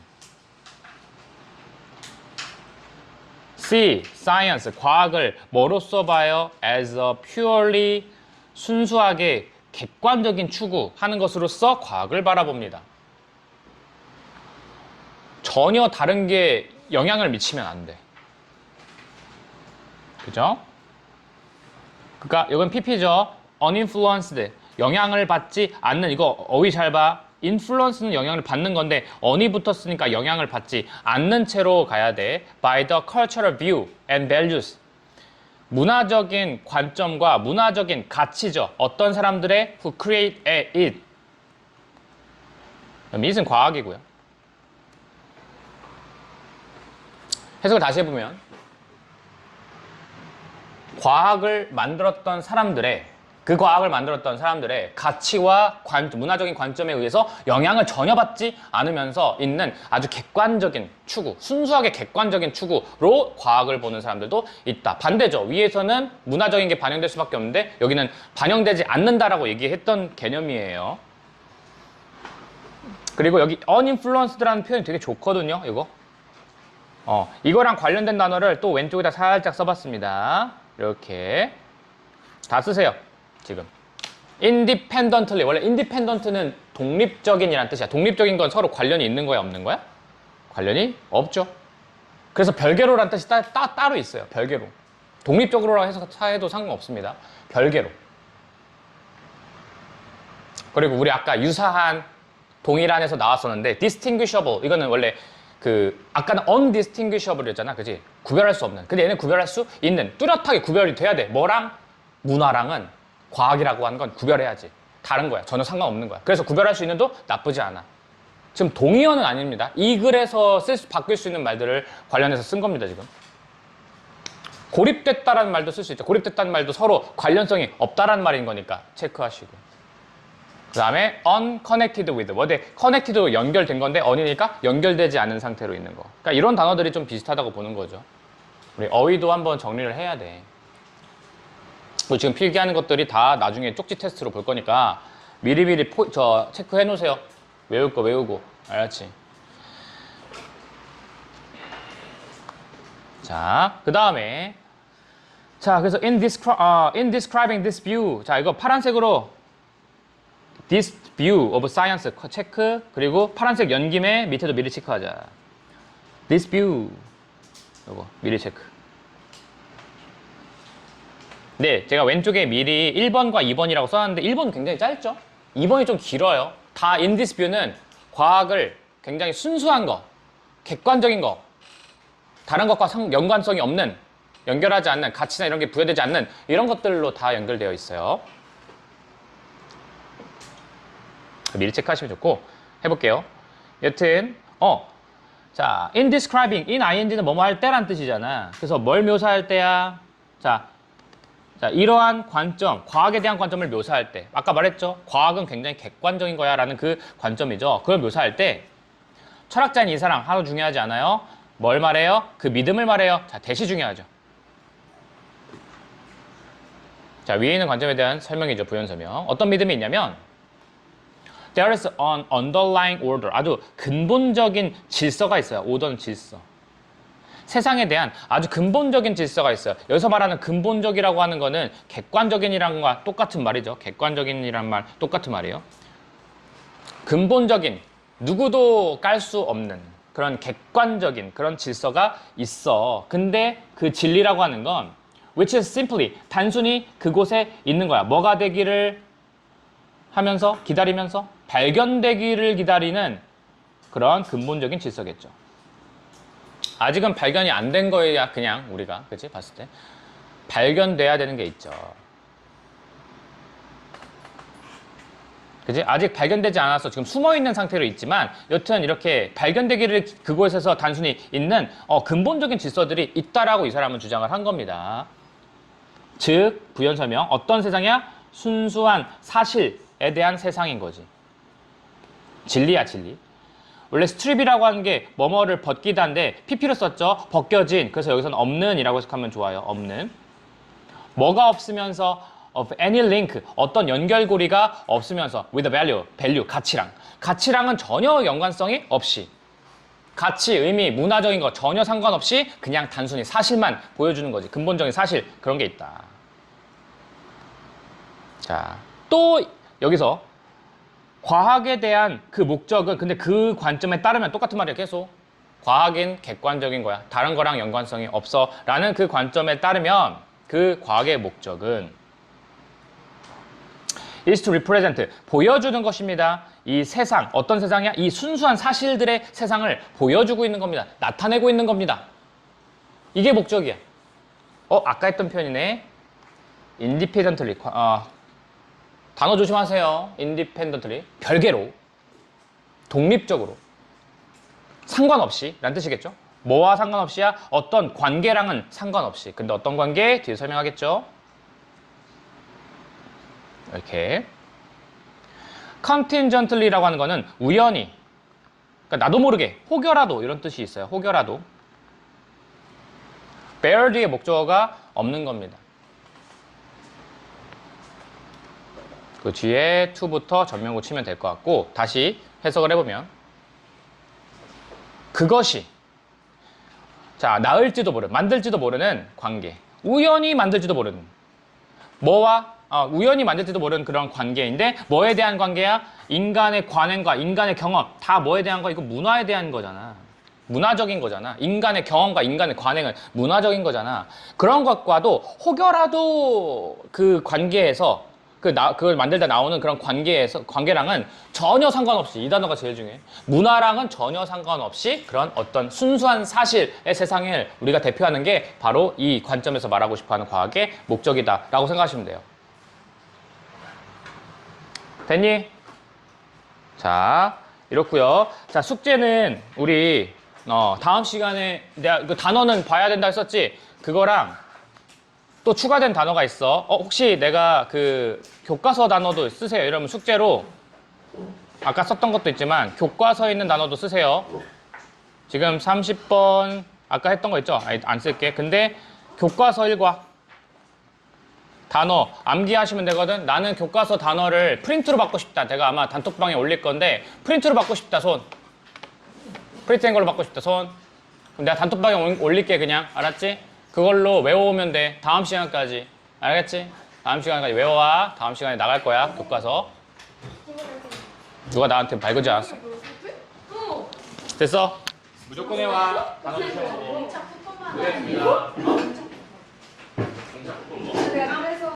see science 과학을 뭐로써 봐요? as a purely 순수하게 객관적인 추구하는 것으로서 과학을 바라봅니다. 전혀 다른 게 영향을 미치면 안 돼. 그죠? 그러니까 이건 PP죠. uninfluenced 영향을 받지 않는 이거 어휘 잘 봐. influence는 영향을 받는 건데 on이 붙었으니까 영향을 받지 않는 채로 가야 돼. by the cultural view and values 문화적인 관점과 문화적인 가치죠. 어떤 사람들의 who create it. it은 과학이고요. 해석을 다시 해보면 그 과학을 만들었던 사람들의 가치와 문화적인 관점에 의해서 영향을 전혀 받지 않으면서 있는 아주 객관적인 추구, 순수하게 객관적인 추구로 과학을 보는 사람들도 있다. 반대죠. 위에서는 문화적인 게 반영될 수밖에 없는데 여기는 반영되지 않는다라고 얘기했던 개념이에요. 그리고 여기 uninfluenced라는 표현이 되게 좋거든요. 이거랑 관련된 단어를 또 왼쪽에다 살짝 써봤습니다. 이렇게 다 쓰세요. 지금 independently. 원래 independent는 독립적인이란 뜻이야. 독립적인 건 서로 관련이 있는 거야, 없는 거야? 관련이 없죠. 그래서 별개로란 뜻이 따로 있어요. 별개로. 독립적으로 해서 해도 상관없습니다. 별개로. 그리고 우리 아까 유사한 동일한에서 나왔었는데 distinguishable 이거는 원래 그 아까는 undistinguishable이었잖아, 그지? 구별할 수 없는. 근데 얘는 구별할 수 있는. 뚜렷하게 구별이 돼야 돼. 뭐랑 문화랑은 과학이라고 하는 건 구별해야지. 다른 거야. 전혀 상관없는 거야. 그래서 구별할 수 있는도 나쁘지 않아. 지금 동의어는 아닙니다. 이 글에서 바뀔 수 있는 말들을 관련해서 쓴 겁니다, 지금. 고립됐다라는 말도 쓸 수 있죠. 고립됐다는 말도 서로 관련성이 없다라는 말인 거니까 체크하시고. 그 다음에 unconnected with. 어디 connected로 연결된 건데 on이니까 연결되지 않은 상태로 있는 거. 그러니까 이런 단어들이 좀 비슷하다고 보는 거죠. 우리 어휘도 한번 정리를 해야 돼. 그리고 지금 필기하는 것들이 다 나중에 쪽지 테스트로 볼 거니까 미리미리 체크해 놓으세요. 외울 거 외우고. 알았지? 자, 그 다음에 자, 그래서 in describing this view. 자, 이거 파란색으로 this view of science 체크. 그리고 파란색 연김에 밑에도 미리 체크하자. this view. 이거 미리 체크. 네, 제가 왼쪽에 미리 1번과 2번이라고 써놨는데 1번은 굉장히 짧죠? 2번이 좀 길어요. 다 in this view는 과학을 굉장히 순수한 거, 객관적인 거, 다른 것과 연관성이 없는, 연결하지 않는, 가치나 이런 게 부여되지 않는 이런 것들로 다 연결되어 있어요. 미리 체크하시면 좋고, 해볼게요. 여튼 자, in describing, in ing는 뭐뭐 할 때란 뜻이잖아. 그래서 뭘 묘사할 때야? 자, 이러한 관점, 과학에 대한 관점을 묘사할 때, 아까 말했죠? 과학은 굉장히 객관적인 거야 라는 그 관점이죠. 그걸 묘사할 때 철학자인 이 사람 하나 중요하지 않아요? 뭘 말해요? 그 믿음을 말해요. 자, 대시 중요하죠. 자, 위에 있는 관점에 대한 설명이죠. 부연 설명. 어떤 믿음이 있냐면 There is an underlying order. 아주 근본적인 질서가 있어요. 오더는 질서. 세상에 대한 아주 근본적인 질서가 있어요. 여기서 말하는 근본적이라고 하는 거는 객관적인이라는 것과 똑같은 말이죠. 객관적인이란 말 똑같은 말이에요. 근본적인, 누구도 깔 수 없는 그런 객관적인 그런 질서가 있어. 근데 그 진리라고 하는 건 which is simply, 단순히 그곳에 있는 거야. 뭐가 되기를 하면서, 기다리면서 발견되기를 기다리는 그런 근본적인 질서겠죠. 아직은 발견이 안 된 거야. 그냥 우리가 그치 봤을 때 발견돼야 되는 게 있죠. 그치? 아직 발견되지 않아서 지금 숨어있는 상태로 있지만 여튼 이렇게 발견되기를 그곳에서 단순히 있는 근본적인 질서들이 있다라고 이 사람은 주장을 한 겁니다. 즉 부연 설명, 어떤 세상이야? 순수한 사실에 대한 세상인 거지. 진리야, 진리. 원래 스트립이라고 하는 게 뭐뭐를 벗기다인데 PP로 썼죠. 벗겨진. 그래서 여기서는 없는 이라고 해석하면 좋아요. 없는. 뭐가 없으면서 of any link, 어떤 연결고리가 없으면서 with a value, 가치랑. 가치랑은 전혀 연관성이 없이, 가치, 의미, 문화적인 거 전혀 상관없이 그냥 단순히 사실만 보여주는 거지. 근본적인 사실, 그런 게 있다. 자, 또 여기서 과학에 대한 그 목적은, 근데 그 관점에 따르면 똑같은 말이야, 계속. 과학은 객관적인 거야. 다른 거랑 연관성이 없어. 라는 그 관점에 따르면 그 과학의 목적은 is to represent, 보여주는 것입니다. 이 세상, 어떤 세상이야? 이 순수한 사실들의 세상을 보여주고 있는 겁니다. 나타내고 있는 겁니다. 이게 목적이야. 아까 했던 표현이네. independently. 단어 조심하세요. independently. 별개로. 독립적으로. 상관없이. 라는 뜻이겠죠? 뭐와 상관없이야? 어떤 관계랑은 상관없이. 근데 어떤 관계? 뒤에 설명하겠죠? 이렇게. contingently라고 하는 거는 우연히, 그러니까 나도 모르게, 혹여라도 이런 뜻이 있어요. 혹여라도. bear 뒤에 목적어가 없는 겁니다. 그 뒤에 to부터 전명구 치면 될 것 같고, 다시 해석을 해보면 그것이, 자, 나을지도 모르는, 만들지도 모르는 관계, 우연히 만들지도 모르는, 뭐와 우연히 만들지도 모르는 그런 관계인데 뭐에 대한 관계야? 인간의 관행과 인간의 경험 다 뭐에 대한 거? 이거 문화에 대한 거잖아. 문화적인 거잖아. 인간의 경험과 인간의 관행은 문화적인 거잖아. 그런 것과도 혹여라도 그 관계에서 그걸 만들다 나오는 그런 관계랑은 전혀 상관없이 이 단어가 제일 중요해. 문화랑은 전혀 상관없이 그런 어떤 순수한 사실의 세상을 우리가 대표하는 게 바로 이 관점에서 말하고 싶어하는 과학의 목적이다라고 생각하시면 돼요. 됐니? 자, 이렇고요. 자, 숙제는 우리 다음 시간에 내가 그 단어는 봐야 된다 했었지. 그거랑 또 추가된 단어가 있어. 혹시 내가 그 교과서 단어도 쓰세요. 이러면 숙제로 아까 썼던 것도 있지만 교과서에 있는 단어도 쓰세요. 지금 30번 아까 했던 거 있죠? 아니, 안 쓸게. 근데 교과서 일과 단어 암기하시면 되거든. 나는 교과서 단어를 프린트로 받고 싶다. 내가 아마 단톡방에 올릴 건데 프린트로 받고 싶다. 손. 프린트된 걸로 받고 싶다. 손. 그럼 내가 단톡방에 올릴게 그냥. 알았지? 그걸로 외워오면 돼. 다음 시간까지. 알겠지? 다음 시간까지 외워와. 다음 시간에 나갈 거야. 교과서. 누가 나한테 밝으지 않았어? 됐어? 무조건 해와. 단어 주셔보고.